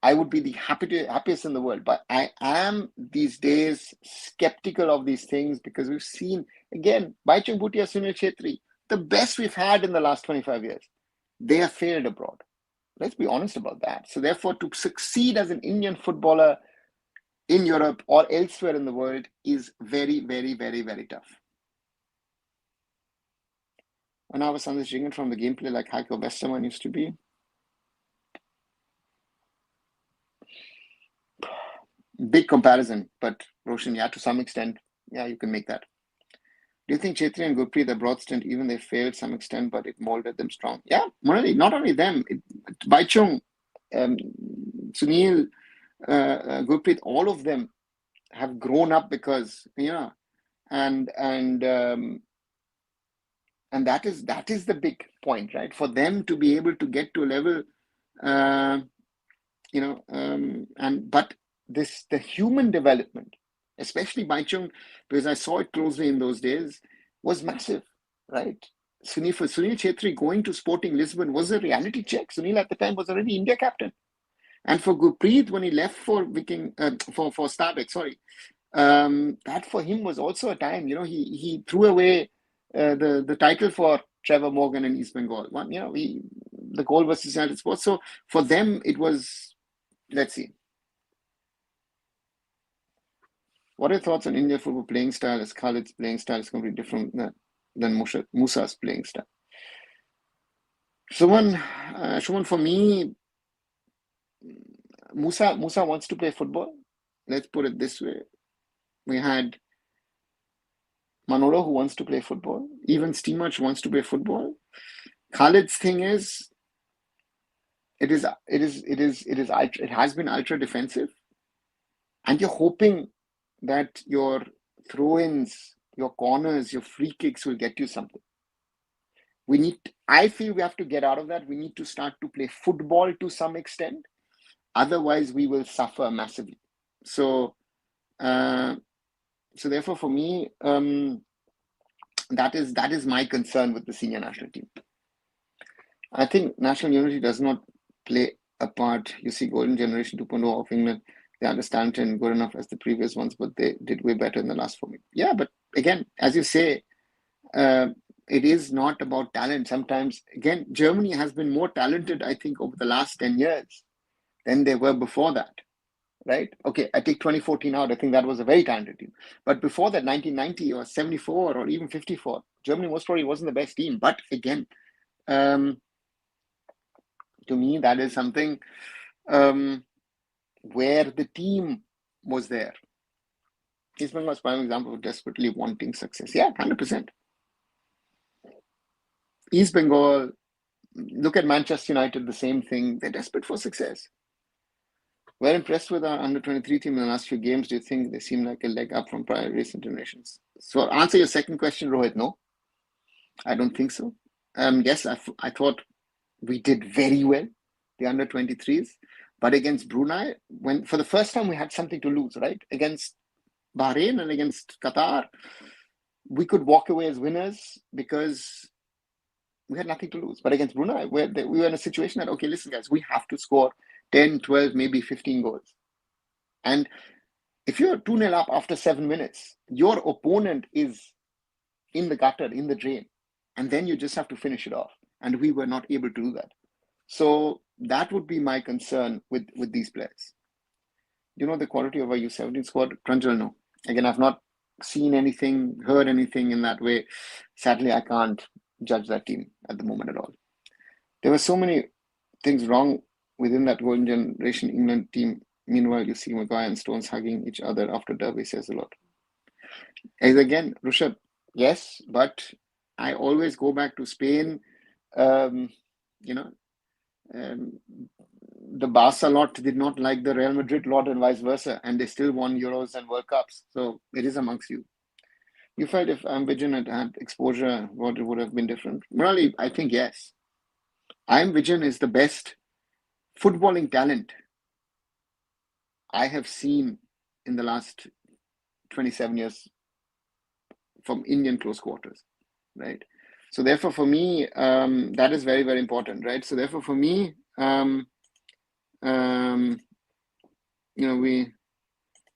I would be the happiest in the world. But I am these days skeptical of these things because we've seen, again, Baichung Bhutia, Sunil Chhetri, the best we've had in the last 25 years. They have failed abroad. Let's be honest about that. So therefore, to succeed as an Indian footballer in Europe or elsewhere in the world is very, very, very, very tough. When I was on this Jingen from the gameplay like Heiko Westermann used to be. Big comparison, but Roshan, to some extent, you can make that. Do you think Chetri and Gurpreet, the broad stint, even they failed some extent, but it molded them strong? Yeah, Murali, not only them, Baichung, Sunil, Gurpreet, all of them have grown up because, and that is the big point, right? For them to be able to get to a level, but the human development, especially Baichung, because I saw it closely in those days, was massive, right? For Sunil Chhetri going to Sporting Lisbon was a reality check. Sunil at the time was already India captain. And for Gurpreet, when he left for Viking, for Stabæk, that for him was also a time, he threw away the title for Trevor Morgan in East Bengal. The goal versus United Sports. So for them, it was, let's see. What are your thoughts on Indian football playing style? As Khalid's playing style is completely different than Musa's playing style. Shuman, for me, Musa wants to play football. Let's put it this way. We had Manolo who wants to play football. Even Steemach wants to play football. Khalid's thing is, it has been ultra defensive, and you're hoping that your throw-ins, your corners, your free kicks will get you something. I feel we have to get out of that. We need to start to play football to some extent. Otherwise, we will suffer massively. So So therefore, for me, that is my concern with the senior national team. I think national unity does not play a part. You see, golden generation 2.0 of England, they understand and good enough as the previous ones, but they did way better in the last 4 minutes. Yeah, but again, as you say, it is not about talent. Sometimes, again, Germany has been more talented, I think, over the last 10 years than they were before that, right? Okay, I take 2014 out. I think that was a very talented team. But before that, 1990 or 74 or even 54, Germany most probably wasn't the best team. But again, to me, that is something where the team was there. East Bengal was prime example of desperately wanting success. Yeah, 100%. East Bengal, look at Manchester United, the same thing. They're desperate for success. We're impressed with our under-23 team in the last few games. Do you think they seem like a leg up from prior recent generations? So answer your second question, Rohit, no. I don't think so. Yes, I thought we did very well, the under-23s. But against Brunei, when for the first time we had something to lose, right? Against Bahrain and against Qatar, we could walk away as winners because we had nothing to lose. But against Brunei, we were in a situation that, okay, listen, guys, we have to score 10, 12, maybe 15 goals. And if you're 2-0 up after 7 minutes, your opponent is in the gutter, in the drain. And then you just have to finish it off. And we were not able to do that. So that would be my concern with these players. You know the quality of our U17 squad? Pranjal, no. Again, I've not seen anything, heard anything in that way. Sadly, I can't judge that team at the moment at all. There were so many things wrong within that golden generation England team. Meanwhile, you see Maguire and Stones hugging each other after Derby says a lot. As again, Rishabh, yes, but I always go back to Spain. The Barca lot did not like the Real Madrid lot and vice versa, and they still won Euros and World Cups. So it is amongst you. You felt if Vision had exposure, what it would have been different? Morally, I think yes. Vision is the best footballing talent I have seen in the last 27 years from Indian close quarters, right? So therefore, for me, that is very, very important, right? So therefore, for me,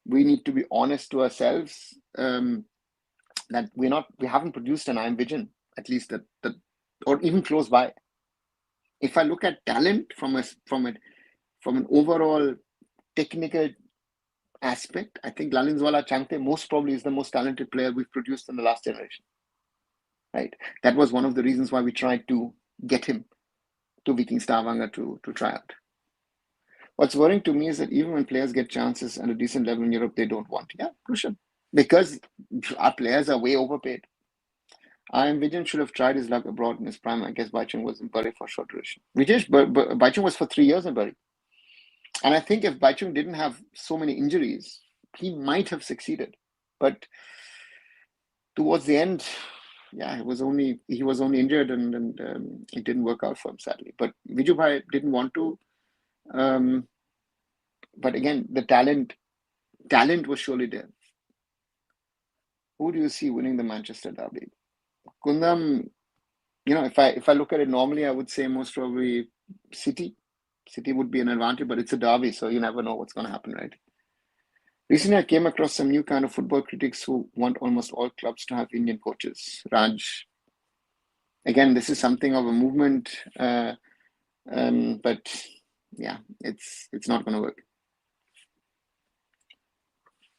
we need to be honest to ourselves that we haven't produced an Vision, at least that or even close by. If I look at talent from an overall technical aspect, I think Lalinzwala Changte most probably is the most talented player we've produced in the last generation. Right? That was one of the reasons why we tried to get him to Viking Stavanger to try out. What's worrying to me is that even when players get chances at a decent level in Europe, they don't want. Yeah, crucial. Because our players are way overpaid. Vision should have tried his luck abroad in his prime. I guess Baichung was in Bury for a short duration. Baichung was for 3 years in Bury. And I think if Baichung didn't have so many injuries, he might have succeeded. But towards the end, yeah, he was only injured and it didn't work out for him, sadly. But Vijubhai didn't want to. But again, the talent was surely there. Who do you see winning the Manchester derby? Kundam, if I look at it normally, I would say most probably City. City would be an advantage, but it's a derby, so you never know what's going to happen, right? Recently, I came across some new kind of football critics who want almost all clubs to have Indian coaches. Raj. Again, this is something of a movement, but yeah, it's not going to work.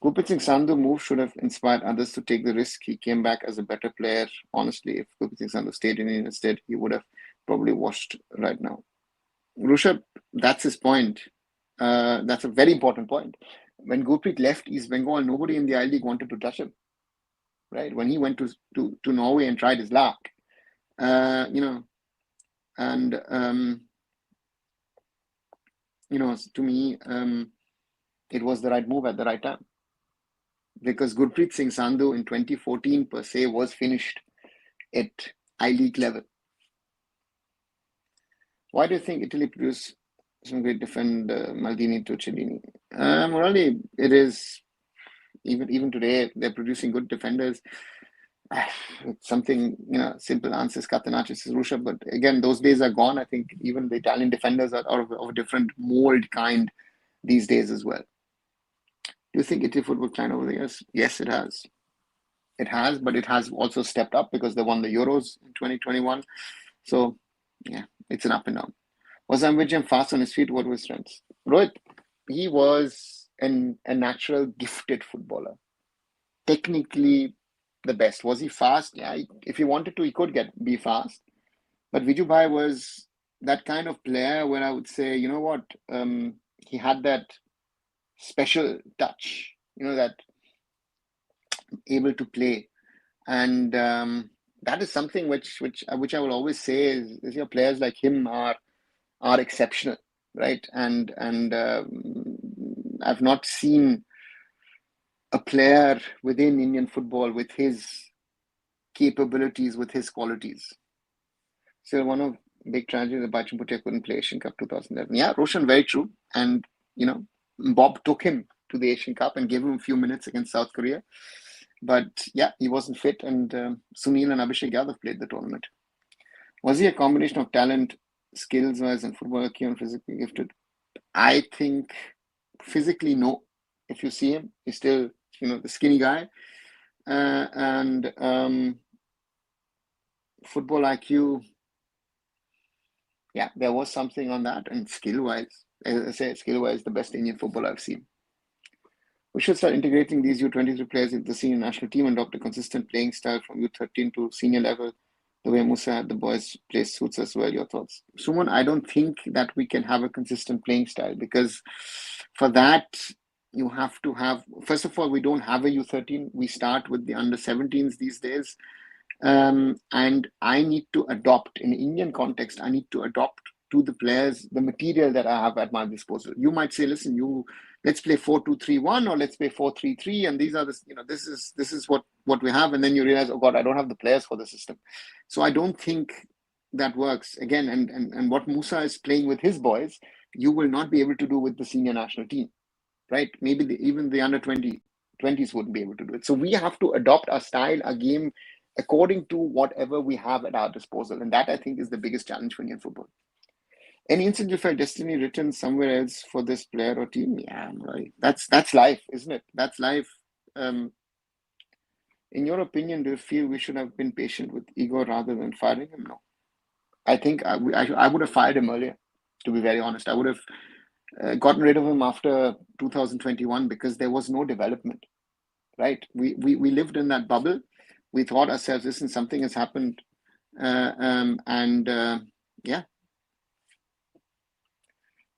Gurpreet Singh Sandhu move should have inspired others to take the risk. He came back as a better player. Honestly, if Gurpreet Singh Sandhu stayed in India instead, he would have probably washed right now. Rishabh, that's his point. That's a very important point. When Gurpreet left East Bengal, nobody in the I-League wanted to touch him. Right? When he went to Norway and tried his luck, to me, it was the right move at the right time. Because Gurpreet Singh Sandhu in 2014 per se was finished at I-League level. Why do you think Italy produced some great defender, Maldini to Cellini? Morally, it is, even today, they're producing good defenders. It's something, simple answers, Catenaccio, Rusha. But again, those days are gone. I think even the Italian defenders are of a different mold kind these days as well. Do you think Italy football declined over the years? Yes, it has. It has, but it has also stepped up because they won the Euros in 2021. So, yeah, it's an up and down. Was Ambidjam fast on his feet? What were his strengths? Rohit, he was a natural gifted footballer. Technically the best. Was he fast? Yeah, if he wanted to, he could be fast. But Vijubhai was that kind of player where I would say, you know what, he had that special touch, that able to play. And that is something which I will always say is players like him are exceptional, right? And I've not seen a player within Indian football with his capabilities, with his qualities. So one of big tragedies that Bachchan Bhutia couldn't play Asian Cup 2011. Yeah, Roshan, very true. And Bob took him to the Asian Cup and gave him a few minutes against South Korea. But yeah, he wasn't fit, and Sunil and Abhishek Yadav played the tournament. Was he a combination of talent, skills-wise, and football IQ and physically gifted? I think physically, no. If you see him, he's still, the skinny guy. And football IQ, yeah, there was something on that. And skill-wise, as I say, skill-wise, the best Indian football I've seen. We should start integrating these U23 players into the senior national team and adopt a consistent playing style from U13 to senior level. The way Musa had the boys play suits us well. Your thoughts? Suman, I don't think that we can have a consistent playing style, because for that, you have to have, first of all, we don't have a U13. We start with the under 17s these days. And I need to adopt, in Indian context, I need to adopt to the players the material that I have at my disposal. You might say, listen, let's play 4-2-3-1 or let's play 4-3-3, and these are this is what we have, and then you realize, oh God, I don't have the players for the system. So I don't think that works again. And what Musa is playing with his boys, you will not be able to do with the senior national team, right? Maybe even the under 20s wouldn't be able to do it. So we have to adopt our style, our game, according to whatever we have at our disposal, and that I think is the biggest challenge for Indian football. Any instant you felt destiny written somewhere else for this player or team? Yeah, right. That's life, isn't it? That's life. In your opinion, do you feel we should have been patient with Ego rather than firing him? No. I think I would have fired him earlier, to be very honest. I would have gotten rid of him after 2021 because there was no development, right? We lived in that bubble. We thought ourselves, listen, something has happened. Yeah.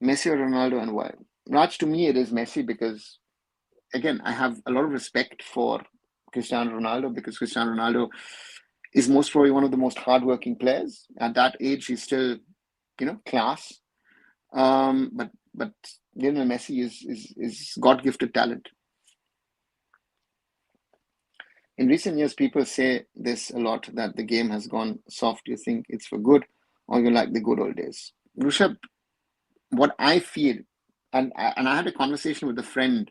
Messi or Ronaldo, and why? Raj, to me, it is Messi because, again, I have a lot of respect for Cristiano Ronaldo because Cristiano Ronaldo is most probably one of the most hardworking players. At that age, he's still, class. But Lionel Messi is God-gifted talent. In recent years, people say this a lot, that the game has gone soft. Do you think it's for good, or you like the good old days? Rushabh, what I feel, and I had a conversation with a friend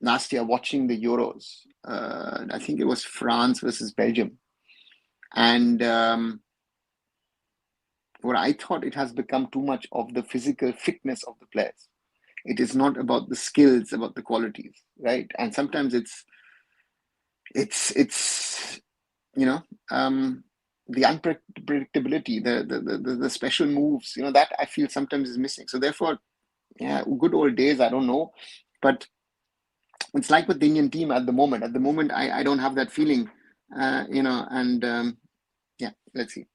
last year watching the Euros. I think it was France versus Belgium. And what I thought, it has become too much of the physical fitness of the players. It is not about the skills, about the qualities, right? And sometimes it's the unpredictability, the special moves, that I feel sometimes is missing. So therefore, yeah, good old days, I don't know. But it's like with the Indian team at the moment. At the moment, I don't have that feeling, yeah, let's see.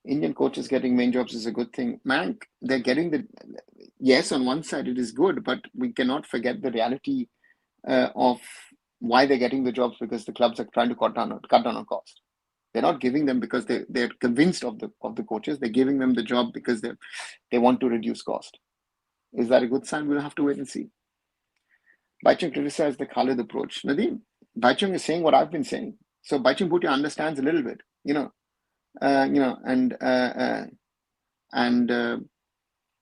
Indian coaches getting main jobs is a good thing. Man, they're getting yes, on one side it is good, but we cannot forget the reality of why they're getting the jobs, because the clubs are trying to cut down on cost. They're not giving them because they're convinced of the coaches. They're giving them the job because they want to reduce cost. Is that a good sign? We'll have to wait and see. Baichung criticized the Khalid approach. Nadeem, Baichung is saying what I've been saying. So Baichung Bhutia understands a little bit,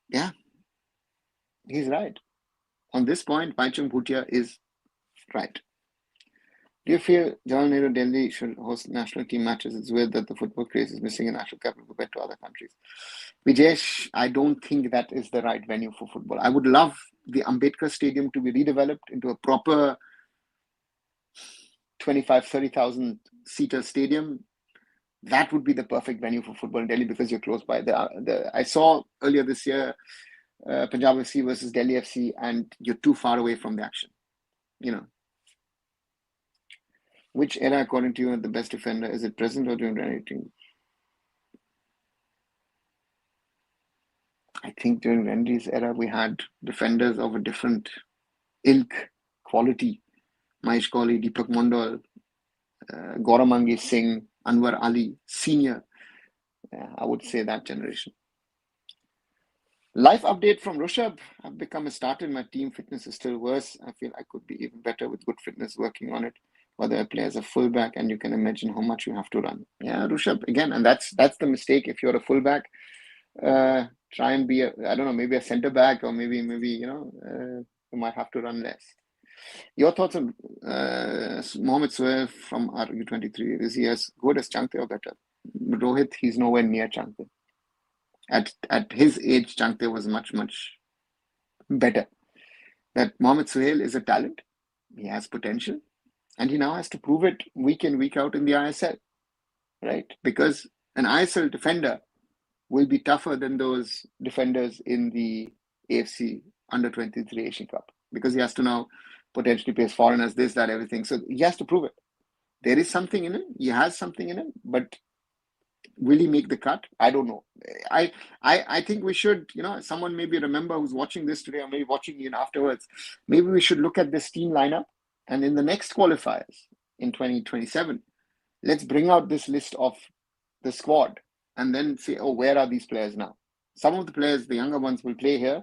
yeah, he's right. On this point, Paichung Bhutia is right. Do you feel Jawaharlal Nehru Delhi should host national team matches? It's weird that the football craze is missing a national capital compared to other countries. Vijesh, I don't think that is the right venue for football. I would love the Ambedkar Stadium to be redeveloped into a proper 25, 30,000 seater stadium. That would be the perfect venue for football in Delhi because you're close by. I saw earlier this year Punjab FC versus Delhi FC, and you're too far away from the action. Which era, according to you, is the best defender? Is it present or during Randy? I think during Randy's era, we had defenders of a different ilk, quality. Mahesh Kohli, Deepak Mondal, Gauramangi Singh, Anwar Ali, senior. I would say that generation. Life update from Rushabh. I've become a starter. My team fitness is still worse. I feel I could be even better with good fitness, working on it. Whether I play as a fullback, and you can imagine how much you have to run. Yeah, Rushabh, again, and that's the mistake. If you're a fullback, try and be maybe a centre back, or maybe you might have to run less. Your thoughts on Mohamed Sohail from our U23? Is he as good as Chankte or better? Rohit, he's nowhere near Chankte. At his age, Chankte was much, much better. That Mohamed Sohail is a talent. He has potential. And he now has to prove it week in, week out in the ISL, right? Because an ISL defender will be tougher than those defenders in the AFC Under-23 Asian Cup, because he has to now potentially face foreigners, this, that, everything. So he has to prove it. There is something in him. He has something in him, but will he make the cut? I don't know. I think we should, someone maybe remember who's watching this today, or maybe watching it afterwards, maybe we should look at this team lineup, and in the next qualifiers in 2027, let's bring out this list of the squad and then say, oh, where are these players now? Some of the players, the younger ones, will play here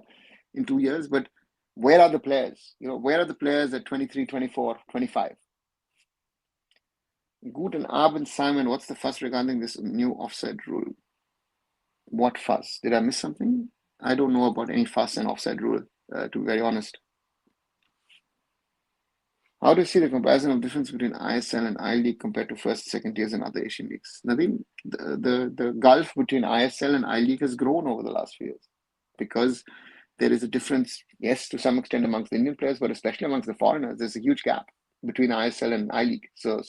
in 2 years, but where are the players? Where are the players at 23, 24, 25? Guten Abend, Simon. What's the fuss regarding this new offside rule? What fuss? Did I miss something? I don't know about any fuss and offside rule, to be very honest. How do you see the comparison of difference between ISL and I-League compared to first, second tiers and other Asian leagues? Nadeem, the gulf between ISL and I-League has grown over the last few years, because there is a difference, yes, to some extent amongst the Indian players, but especially amongst the foreigners. There's a huge gap between ISL and I-League. So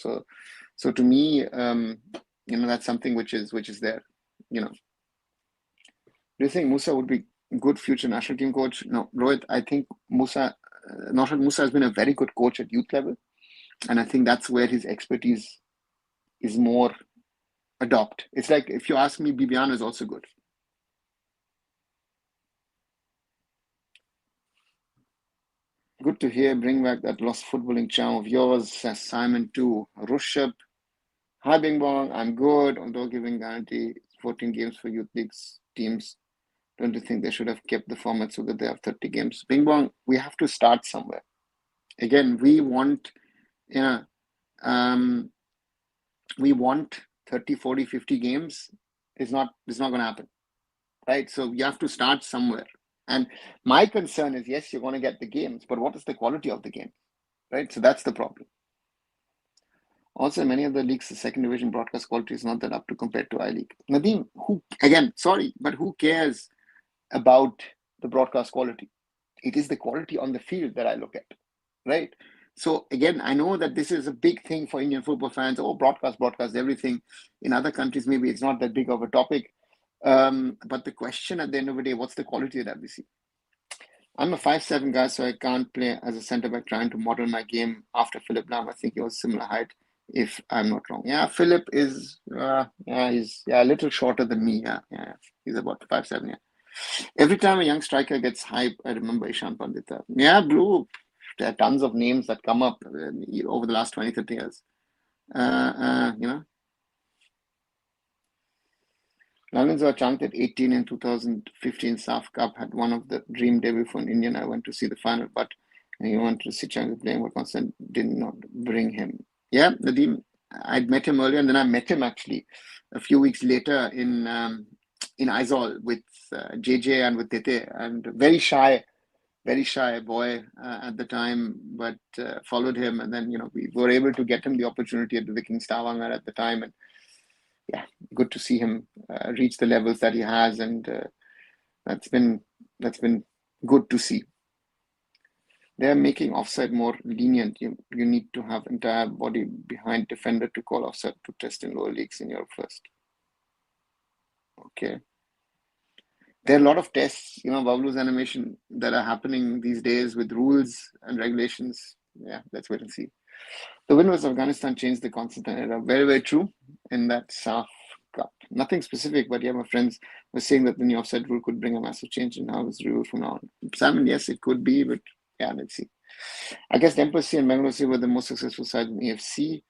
to me, that's something which is there. Do you think Musa would be a good future national team coach? No, Rohit, I think Naushad Musa has been a very good coach at youth level, and I think that's where his expertise is more adopt. It's like, if you ask me, Bibiano is also good. Good to hear. Bring back that lost footballing charm of yours, says Simon too. Rushabh. Hi, Bing Bong. I'm good, although giving guarantee 14 games for youth leagues teams. Don't you think they should have kept the format so that they have 30 games? Bing Bong, we have to start somewhere. Again, we want 30, 40, 50 games. It's not going to happen, right? So you have to start somewhere. And my concern is, yes, you're going to get the games, but what is the quality of the game, right? So that's the problem. Also, many of the leagues, the second division broadcast quality is not that up to compared to I-League. Nadeem, who cares about the broadcast quality? It is the quality on the field that I look at, right? So again, I know that this is a big thing for Indian football fans. Oh, broadcast, everything. In other countries, maybe it's not that big of a topic. But the question at the end of the day, what's the quality at WC? I'm a 5'7" guy, so I can't play as a centre back, trying to model my game after Philip Lam. I think he was similar height, if I'm not wrong. Yeah, Philip is, he's a little shorter than me. Yeah. He's about 5'7", yeah. Every time a young striker gets hype, I remember Ishan Pandita. Yeah, Blue, there are tons of names that come up over the last 20, 30 years. Lalinzo Chanked at 18 in 2015 SAF Cup had one of the dream debut for an Indian. I went to see the final, but he wanted to see Chanked playing, but constant did not bring him. Yeah, Nadeem, I'd met him earlier, and then I met him actually a few weeks later in Aizawl with JJ and with Tete, and very shy very shy boy at the time, but followed him, and then we were able to get him the opportunity at the Viking Stavanger at the time, and yeah, good to see him reach the levels that he has, and that's been good to see. They're making offside more lenient. You need to have entire body behind defender to call offside to test in lower leagues in Europe first. Okay. There are a lot of tests, Bablu's animation that are happening these days with rules and regulations. Yeah, let's wait and see. The win was Afghanistan changed the Constantine era. Very, very true in that SAF Cup. Nothing specific, but yeah, my friends were saying that the new offside rule could bring a massive change in how it's reviewed from now on. Simon, yes, it could be, but yeah, let's see. I guess Dempsey C and Bangalore C were the most successful sides in AFC.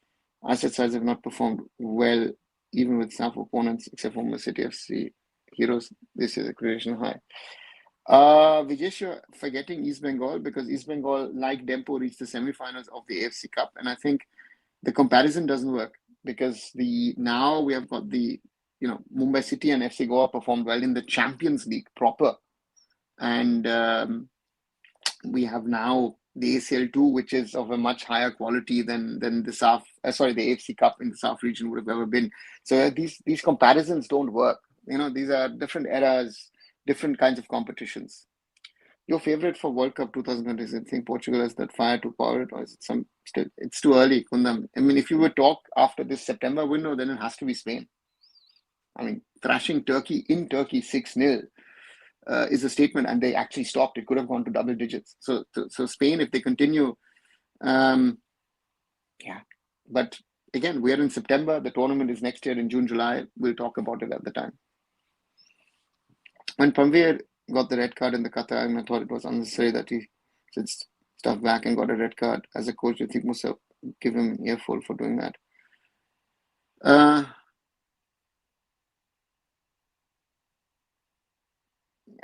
Asset sides have not performed well, even with SAF opponents, except for City FC Heroes. This is a creation high. Vijesh, you're forgetting East Bengal, because East Bengal, like Dempo, reached the semi-finals of the AFC Cup, and I think the comparison doesn't work, because now we have got the Mumbai City and FC Goa performed well in the Champions League proper, and we have now the ACL2, which is of a much higher quality than the SAF, the AFC Cup in the South region would have ever been. So these comparisons don't work. These are different eras, different kinds of competitions. Your favorite for World Cup 2026? I think Portugal has that fire to power it, or is it still? It's too early, Kundam. I mean, if you would talk after this September window, then it has to be Spain. I mean, thrashing Turkey in Turkey 6-0 is a statement, and they actually stopped. It could have gone to double digits. So Spain, if they continue, yeah. But again, we are in September. The tournament is next year in June, July. We'll talk about it at the time. When Pamvir got the red card in the Qatar, I thought it was unnecessary that he said stuff back and got a red card. As a coach, I think Musa give him an earful for doing that.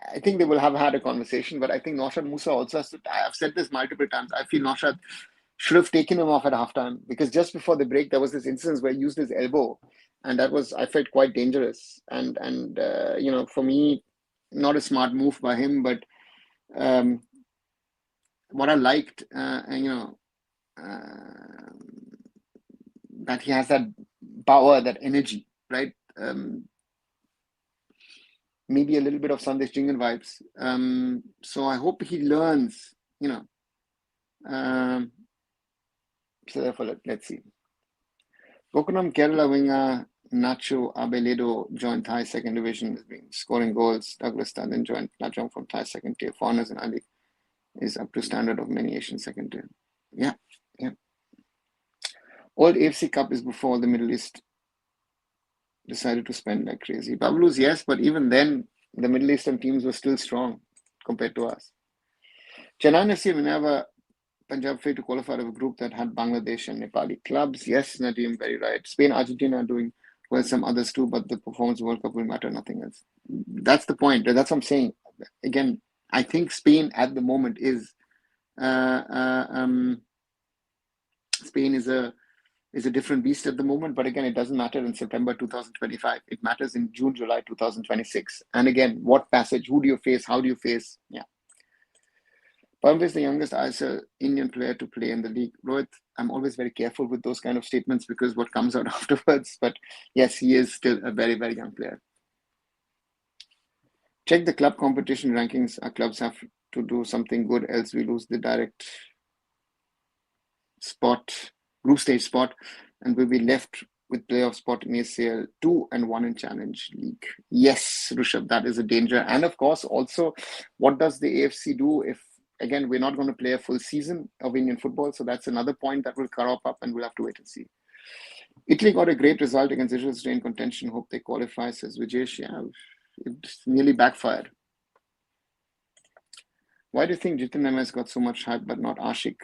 I think they will have had a conversation, but I think Naushad Musa also has to. I've said this multiple times. I feel Naushad should have taken him off at halftime, because just before the break, there was this instance where he used his elbow, and that was, I felt, quite dangerous. And for me, not a smart move by him, but what I liked, that he has that power, that energy, right? Maybe a little bit of Sandesh Jingan vibes. So I hope he learns, so therefore, let's see. Gokunam Kerala winger Nacho Abeledo joined Thai second division, has been scoring goals. Douglas Tandon joined Najong from Thai second tier. Foreigners and Ali is up to standard of many Asian second tier. Yeah. Old AFC Cup is before the Middle East decided to spend like crazy. Bablu's, yes, but even then, the Middle Eastern teams were still strong compared to us. Chennai FC will never Punjab failed to qualify out of a group that had Bangladesh and Nepali clubs. Yes, Nadeem, very right. Spain, Argentina are doing well, some others too, but the performance of World Cup will matter, nothing else. That's the point. That's what I'm saying. Again, I think Spain at the moment is Spain is a different beast at the moment, but again, it doesn't matter in September 2025. It matters in June, July 2026. And again, what passage? Who do you face? How do you face? Yeah. Paramveer is the youngest ISL Indian player to play in the league. Rohit, I'm always very careful with those kind of statements because what comes out afterwards. But yes, he is still a very, very young player. Check the club competition rankings. Our clubs have to do something good, else we lose the direct spot, group stage spot, and we'll be left with playoff spot in ACL 2 and 1 in Challenge League. Yes, Rishabh, that is a danger. And of course, also, what does the AFC do if, again, we're not going to play a full season of Indian football? So that's another point that will crop up, and we'll have to wait and see. Italy got a great result against Israel, stay in contention. Hope they qualify, says Vijesh. Yeah, it nearly backfired. Why do you think Jitin MS got so much hype but not Ashik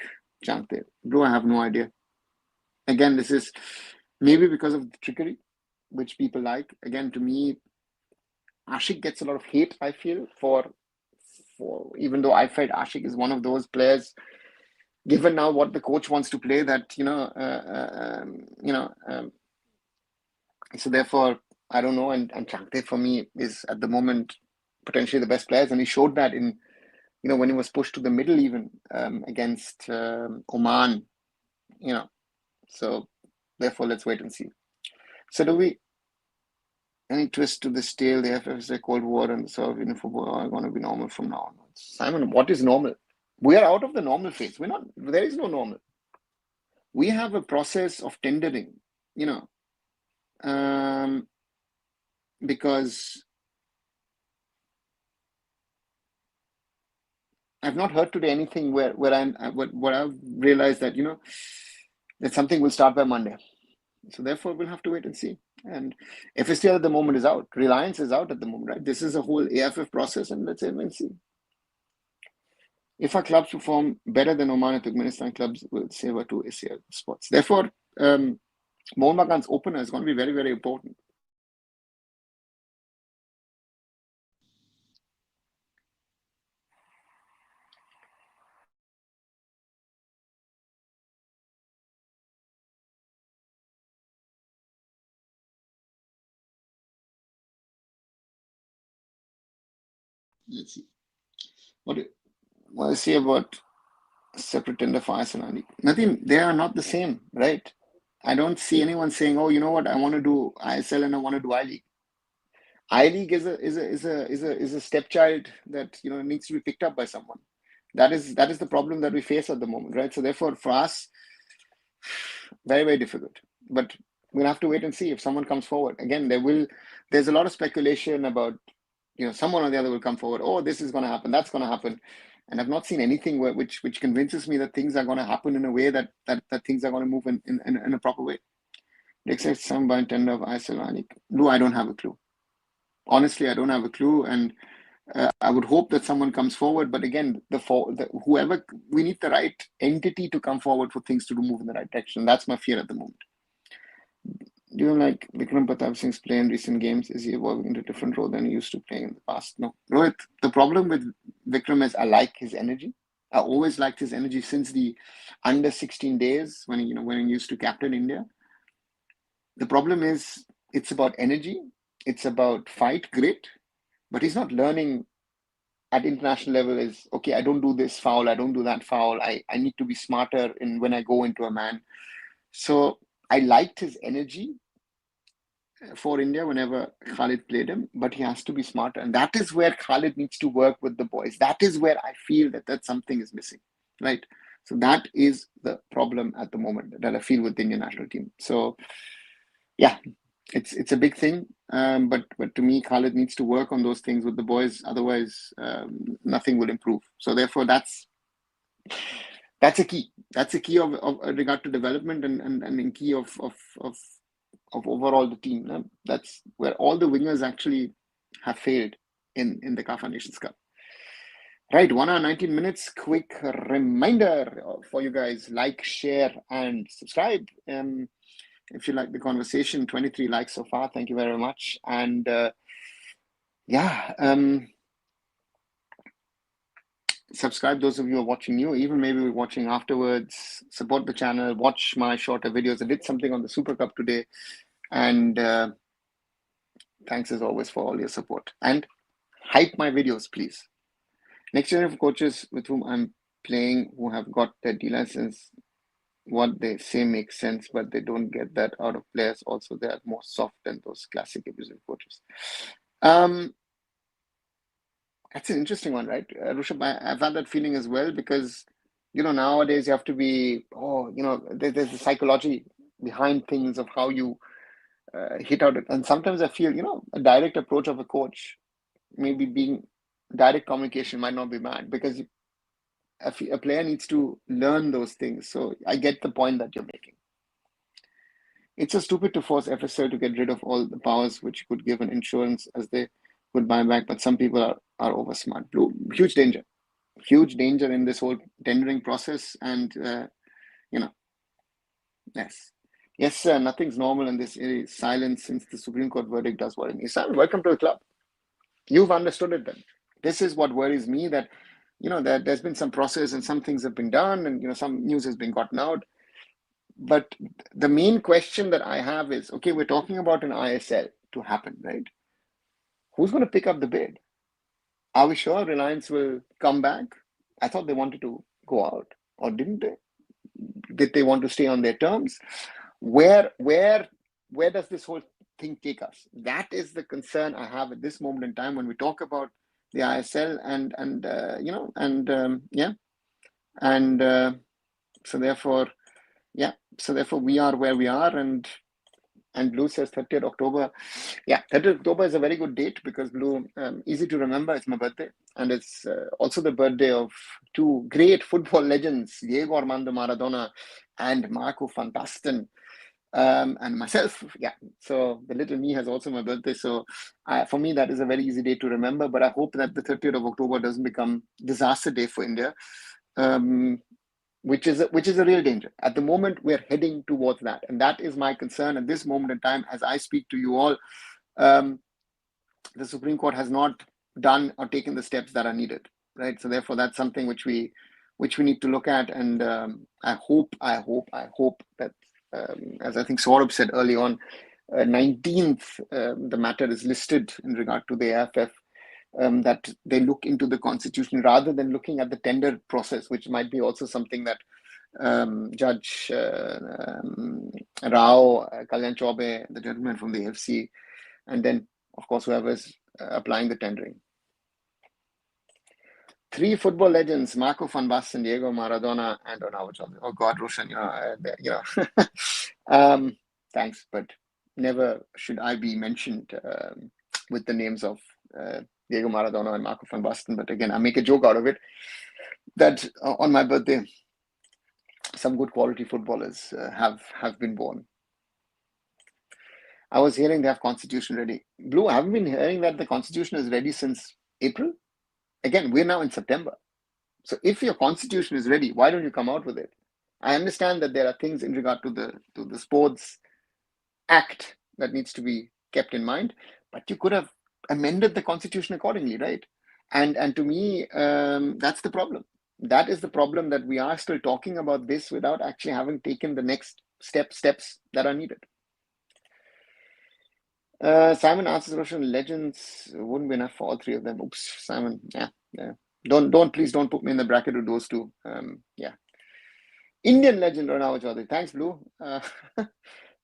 Jante? Bro, I have no idea. Again, this is maybe because of the trickery, which people like. Again, to me, Ashik gets a lot of hate, I feel, for even though I felt Ashik is one of those players, given now what the coach wants to play, that, so therefore, I don't know. And Chante for me is at the moment potentially the best players. And he showed that in when he was pushed to the middle even against Oman, so therefore let's wait and see. So do we, any twist to this tale, the AIFF is a Cold War and the South Indian football are going to be normal from now on? Simon, what is normal? We are out of the normal phase. We're not, there is no normal. We have a process of tendering, because I've not heard today anything where I've realized that, that something will start by Monday. So therefore, we'll have to wait and see. And FSTL at the moment is out. Reliance is out at the moment, right? This is a whole AIFF process, and let's wait and see. If our clubs perform better than Oman and Turkmenistan clubs, will save our 2 ACL spots. Therefore, Mohun Bagan's opener is going to be very, very important. Let's see. What do I say about separate tender for ISL? Nothing. They are not the same, right? I don't see anyone saying, "Oh, you know what? I want to do ISL and I want to do I-League." I-League is a stepchild that needs to be picked up by someone. That is the problem that we face at the moment, right? So therefore, for us, very, very difficult. But we'll have to wait and see if someone comes forward. Again, there's a lot of speculation about, someone or the other will come forward. Oh, this is going to happen. That's going to happen. And I've not seen anything which convinces me that things are going to happen in a way that things are going to move in a proper way. Except some by tender of ISL. No, I don't have a clue. Honestly, I don't have a clue. And I would hope that someone comes forward. But again, whoever, we need the right entity to come forward for things to move in the right direction. That's my fear at the moment. Do you like Vikram Pratap Singh's play in recent games? Is he evolving into a different role than he used to play in the past? No. Rohit, the problem with Vikram is I like his energy. I always liked his energy since the under 16 days when he used to captain India. The problem is it's about energy. It's about fight, grit, but he's not learning at international level is, okay, I don't do this foul. I don't do that foul. I need to be smarter when I go into a man. So I liked his energy for India whenever Khalid played him, but he has to be smarter. And that is where Khalid needs to work with the boys. That is where I feel that something is missing, right? So that is the problem at the moment that I feel with the Indian national team. So yeah, it's a big thing. But to me, Khalid needs to work on those things with the boys. Otherwise, nothing will improve. So therefore, that's a key. That's a key of regard to development and in key of overall the team. That's where all the wingers actually have failed in the CAF Nations Cup. Right, 1 hour, 19 minutes. Quick reminder for you guys, like, share, and subscribe. If you like the conversation, 23 likes so far. Thank you very much. And subscribe, those of you who are watching new, even maybe watching afterwards. Support the channel, watch my shorter videos. I did something on the Super Cup today. And thanks as always for all your support. And hype my videos, please. Next generation of coaches with whom I'm playing who have got their D license, what they say makes sense, but they don't get that out of players. Also, they are more soft than those classic abusive coaches. That's an interesting one, right? Rushabh, I've had that feeling as well because, nowadays you have to be, there's a psychology behind things of how you hit out. And sometimes I feel, a direct approach of a coach, maybe being direct communication might not be bad because a player needs to learn those things. So I get the point that you're making. It's so stupid to force FSL to get rid of all the powers which could give an insurance as they would buy back, but some people are over smart. Huge danger in this whole tendering process. And, yes, sir, nothing's normal in this silence since the Supreme Court verdict does worry me. Simon, welcome to the club. You've understood it then. This is what worries me, that, that there's been some process and some things have been done and, some news has been gotten out. But the main question that I have is, okay, we're talking about an ISL to happen, right? Who's going to pick up the bid? Are we sure Reliance will come back? I thought they wanted to go out, or didn't they? Did they want to stay on their terms? Where does this whole thing take us? That is the concern I have at this moment in time when we talk about the ISL and yeah, and so therefore we are where we are, and Blue says 30th October. Yeah, 30th October is a very good date because Blue, easy to remember, it's my birthday. And it's also the birthday of two great football legends, Diego Armando Maradona and Marco van Basten, and myself. Yeah, so the little me has also my birthday. So for me, that is a very easy day to remember. But I hope that the 30th of October doesn't become disaster day for India. Which is a real danger. At the moment, we're heading towards that. And that is my concern at this moment in time as I speak to you all. The Supreme Court has not done or taken the steps that are needed, right? So therefore, that's something which we need to look at. And I hope that, as I think Saurabh said early on, 19th, the matter is listed in regard to the AIFF. That they look into the constitution rather than looking at the tender process, which might be also something that Judge Rao, Kalyan Chaube, the gentleman from the AFC, and then, of course, whoever's applying the tendering. Three football legends, Marco van Basten, Diego Maradona, and Ronaldo Chaudhary. Oh God, Roshan, thanks, but never should I be mentioned with the names of Diego Maradona and Marco van Basten. But again, I make a joke out of it that on my birthday, some good quality footballers have been born. I was hearing they have constitution ready. Blue, I haven't been hearing that the constitution is ready since April. Again, we're now in September. So if your constitution is ready, why don't you come out with it? I understand that there are things in regard to the Sports Act that needs to be kept in mind, but you could have amended the constitution accordingly, right? And to me, that's the problem. That is the problem, that we are still talking about this without actually having taken the next steps that are needed. Simon answers the question, legends wouldn't be enough for all three of them. Oops, Simon. Yeah. Please don't put me in the bracket with those two. Yeah. Indian legend Ronaldo Chaudhary. Thanks, Blue.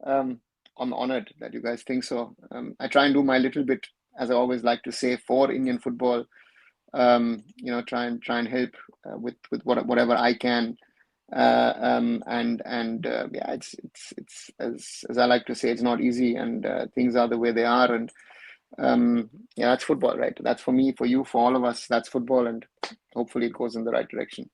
I'm honored that you guys think so. I try and do my little bit, as I always like to say, for Indian football. Try and help with whatever I can. Yeah, it's as I like to say, it's not easy, and things are the way they are, and yeah, that's football, right? That's for me, for you, for all of us. That's football, and hopefully it goes in the right direction.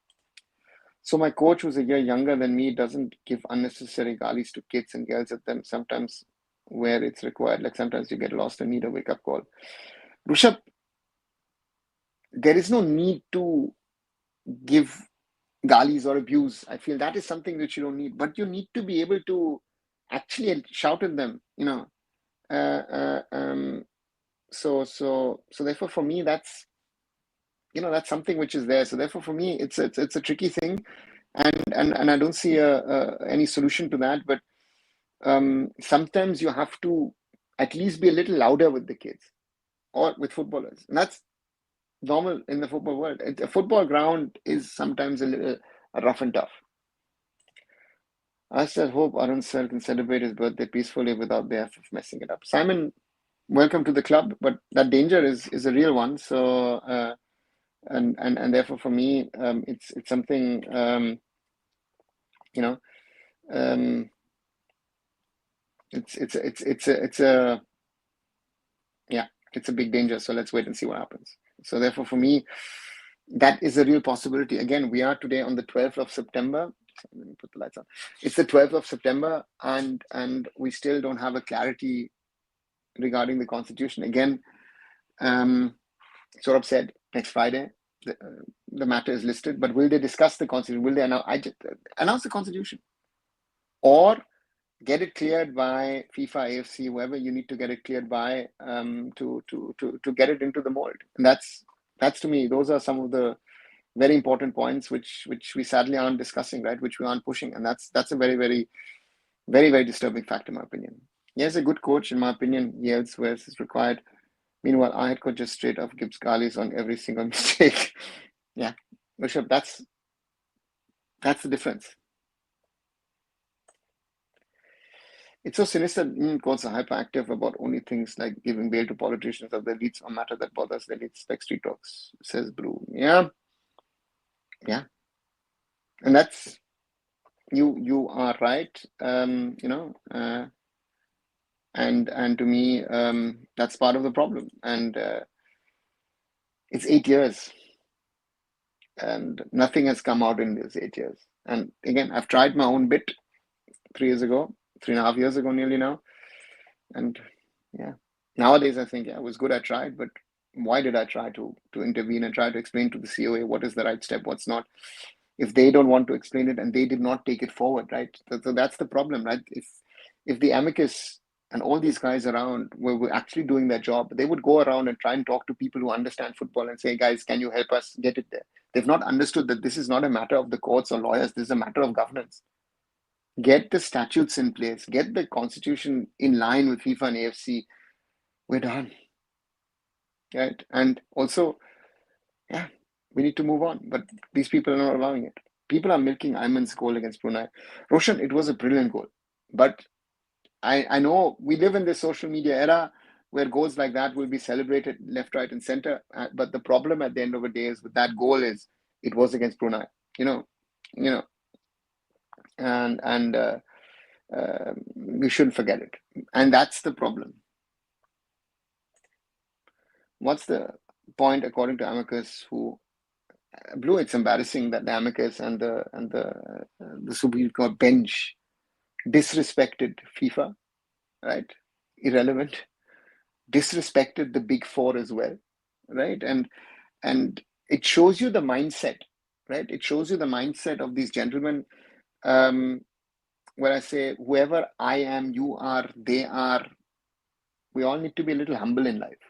So my coach, who's a year younger than me, doesn't give unnecessary galis to kids and yells at them sometimes where it's required. Like sometimes you get lost and need a wake-up call. Rushabh, there is no need to give galis or abuse. I feel that is something that you don't need, but you need to be able to actually shout at them, So therefore, for me, that's something which is there. So therefore, for me, it's a tricky thing, and I don't see any solution to that. But sometimes you have to at least be a little louder with the kids or with footballers, and that's normal in the football world. A football ground is sometimes a little rough and tough. I still hope Arun sir can celebrate his birthday peacefully without the AIFF messing it up. Simon, welcome to the club, but that danger is a real one. So and therefore for me, it's something it's a big danger. So let's wait and see what happens. So therefore for me, that is a real possibility. Again, we are today on the 12th of September. Let me put the lights on. It's the 12th of September, and we still don't have a clarity regarding the constitution. Again, Saurabh said next Friday the matter is listed, but will they discuss the constitution? Will they announce the constitution, or get it cleared by FIFA, AFC, whoever you need to get it cleared by, to get it into the mold? And that's to me, those are some of the very important points which we sadly aren't discussing, right? Which we aren't pushing, and that's a very, very, very, very disturbing fact in my opinion. He has a good coach, in my opinion. He elsewhere is required. Meanwhile, our head coach just straight up gives galis on every single mistake. Yeah, Rishabh, that's the difference. It's so sinister. Courts are hyperactive about only things like giving bail to politicians of the elites, a matter that bothers the elites, like street talks, says Blue. Yeah, yeah, and that's you are right. And to me, that's part of the problem. And it's 8 years, and nothing has come out in these 8 years. And again, I've tried my own bit 3 years ago, 3.5 years ago, nearly now. And yeah, nowadays I think, yeah, it was good I tried, but why did I try to intervene and try to explain to the COA what is the right step, what's not? If they don't want to explain it and they did not take it forward, right? So that's the problem, right? If the amicus and all these guys around were actually doing their job, they would go around and try and talk to people who understand football and say, guys, can you help us get it there? They've not understood that this is not a matter of the courts or lawyers. This is a matter of governance. Get the statutes in place, get the constitution in line with FIFA and AFC. We're done, right? And also, yeah, we need to move on. But these people are not allowing it. People are milking Ayman's goal against Brunei. Roshan, it was a brilliant goal. But I know we live in this social media era where goals like that will be celebrated left, right, and center. But the problem at the end of the day is with that goal is it was against Brunei. You know, and we shouldn't forget it. And that's the problem. What's the point, according to amicus, who Blue? It's embarrassing that the amicus and the Supreme Court bench disrespected FIFA, right? Irrelevant. Disrespected the Big Four as well, right? And it shows you the mindset, right? It shows you the mindset of these gentlemen. Where I say, whoever I am, you are, they are. We all need to be a little humble in life.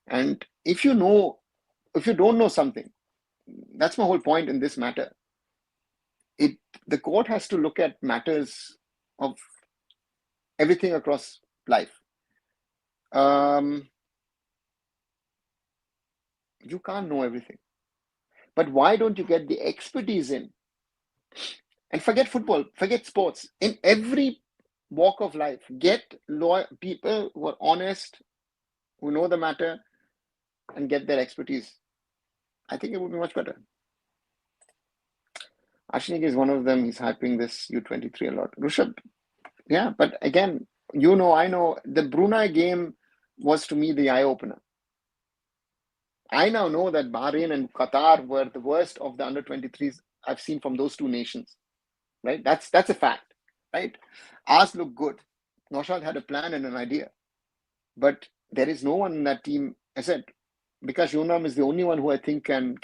And if you don't know something, that's my whole point in this matter. The court has to look at matters of everything across life. You can't know everything, but why don't you get the expertise in? And forget football, forget sports. In every walk of life, get people who are honest, who know the matter, and get their expertise. I think it would be much better. Ashnik is one of them. He's hyping this U23 a lot. Rishabh, yeah, but again, I know the Brunei game was to me the eye opener. I now know that Bahrain and Qatar were the worst of the under 23s I've seen from those two nations. Right? That's a fact. Right? Ours look good. Naushad had a plan and an idea, but there is no one in that team. I said, because Yunam is the only one who I think can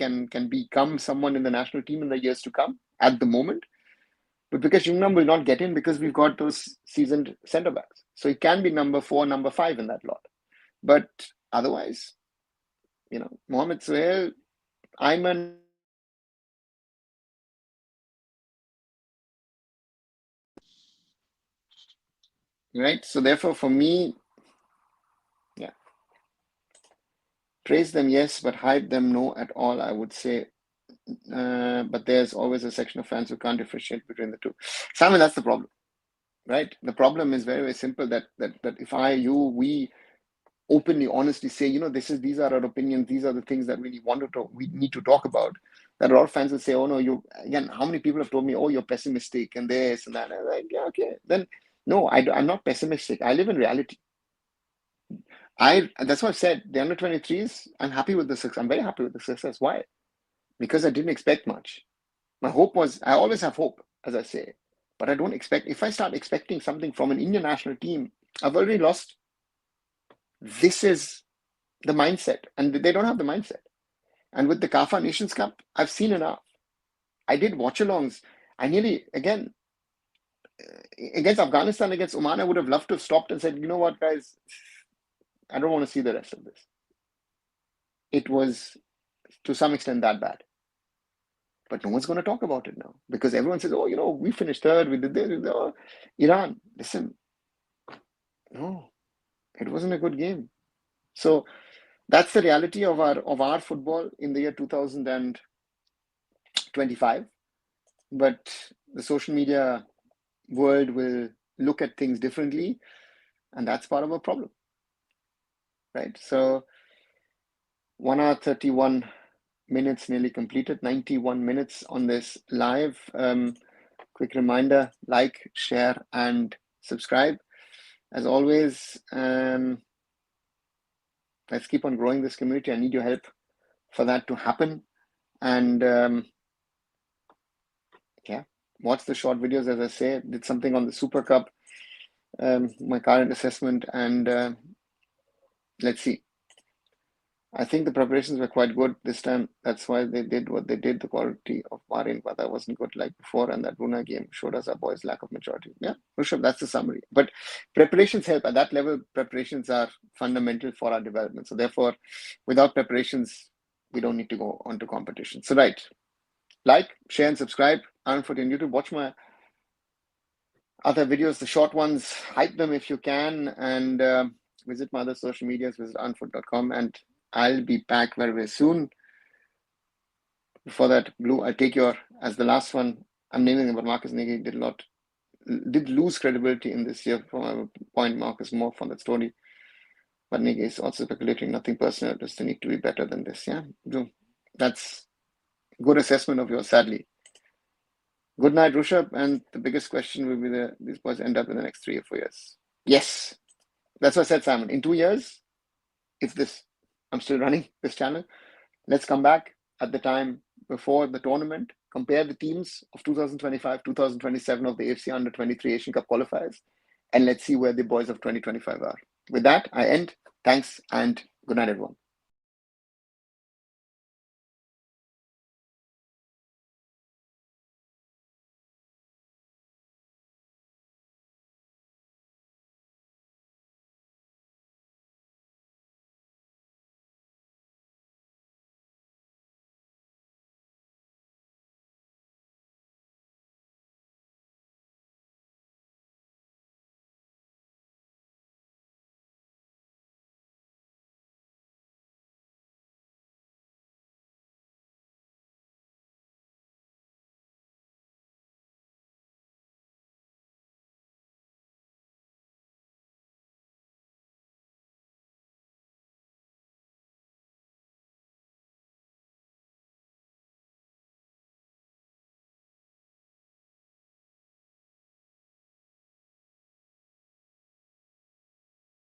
become someone in the national team in the years to come at the moment. But because Yunam will not get in because we've got those seasoned centre backs. So it can be number 4, number 5 in that lot. But otherwise, Mohamed Sohail, Ayman, right? So therefore, for me, yeah, praise them, yes, but hype them, no at all, I would say. But there's always a section of fans who can't differentiate between the two. Simon, that's the problem, right? The problem is very, very simple. That if we openly, honestly say, these are our opinions, these are the things that we need to talk about. That a lot of fans will say, oh no, how many people have told me, oh, you're pessimistic and this and that. And I'm like, yeah, okay, then no, I'm not pessimistic. I live in reality. That's what I've said. The under 23s, I'm happy with the success. I'm very happy with the success. Why? Because I didn't expect much. My hope was, I always have hope, as I say, but I don't expect. If I start expecting something from an Indian national team, I've already lost. This is the mindset, and they don't have the mindset. And with the CAFA Nations Cup, I've seen enough. I did watch-alongs. I nearly, again, against Afghanistan, against Oman, I would have loved to have stopped and said, you know what, guys, I don't want to see the rest of this. It was, to some extent, that bad. But no one's going to talk about it now because everyone says, oh, we finished third, we did this. Iran, listen, no, it wasn't a good game. So That's the reality of our football in the year 2025. But the social media world will look at things differently, and that's part of a problem, right? So 1 hour 31 minutes nearly completed, 91 minutes on this live. Quick reminder, like, share, and subscribe. As always, let's keep on growing this community. I need your help for that to happen. And yeah, watch the short videos. As I say, did something on the Super Cup, my current assessment, and let's see. I think the preparations were quite good this time. That's why they did what they did. The quality of Bahrain, but that wasn't good like before. And that Brunei game showed us our boys' lack of maturity. Yeah, Rishabh, that's the summary. But preparations help. At that level, preparations are fundamental for our development. So therefore, without preparations, we don't need to go on to competition. So right, like, share, and subscribe. arunfoot on YouTube. Watch my other videos, the short ones. Hype them if you can. And visit my other social medias. Visit arunfoot.com. And I'll be back very, very soon. Before that, Blue, I take your as the last one. I'm naming him, but Marcus Nagy did lose credibility in this year from my point. Marcus more from that story. But Nagy is also speculating, nothing personal, just they need to be better than this. Yeah, Blue, that's good assessment of yours, sadly. Good night, Rishabh. And the biggest question will be these boys end up in the next 3 or 4 years. Yes, that's what I said, Simon. In 2 years, if I'm still running this channel, let's come back at the time before the tournament, compare the teams of 2025, 2027 of the AFC Under-23 Asian Cup qualifiers, and let's see where the boys of 2025 are. With that, I end. Thanks and good night, everyone.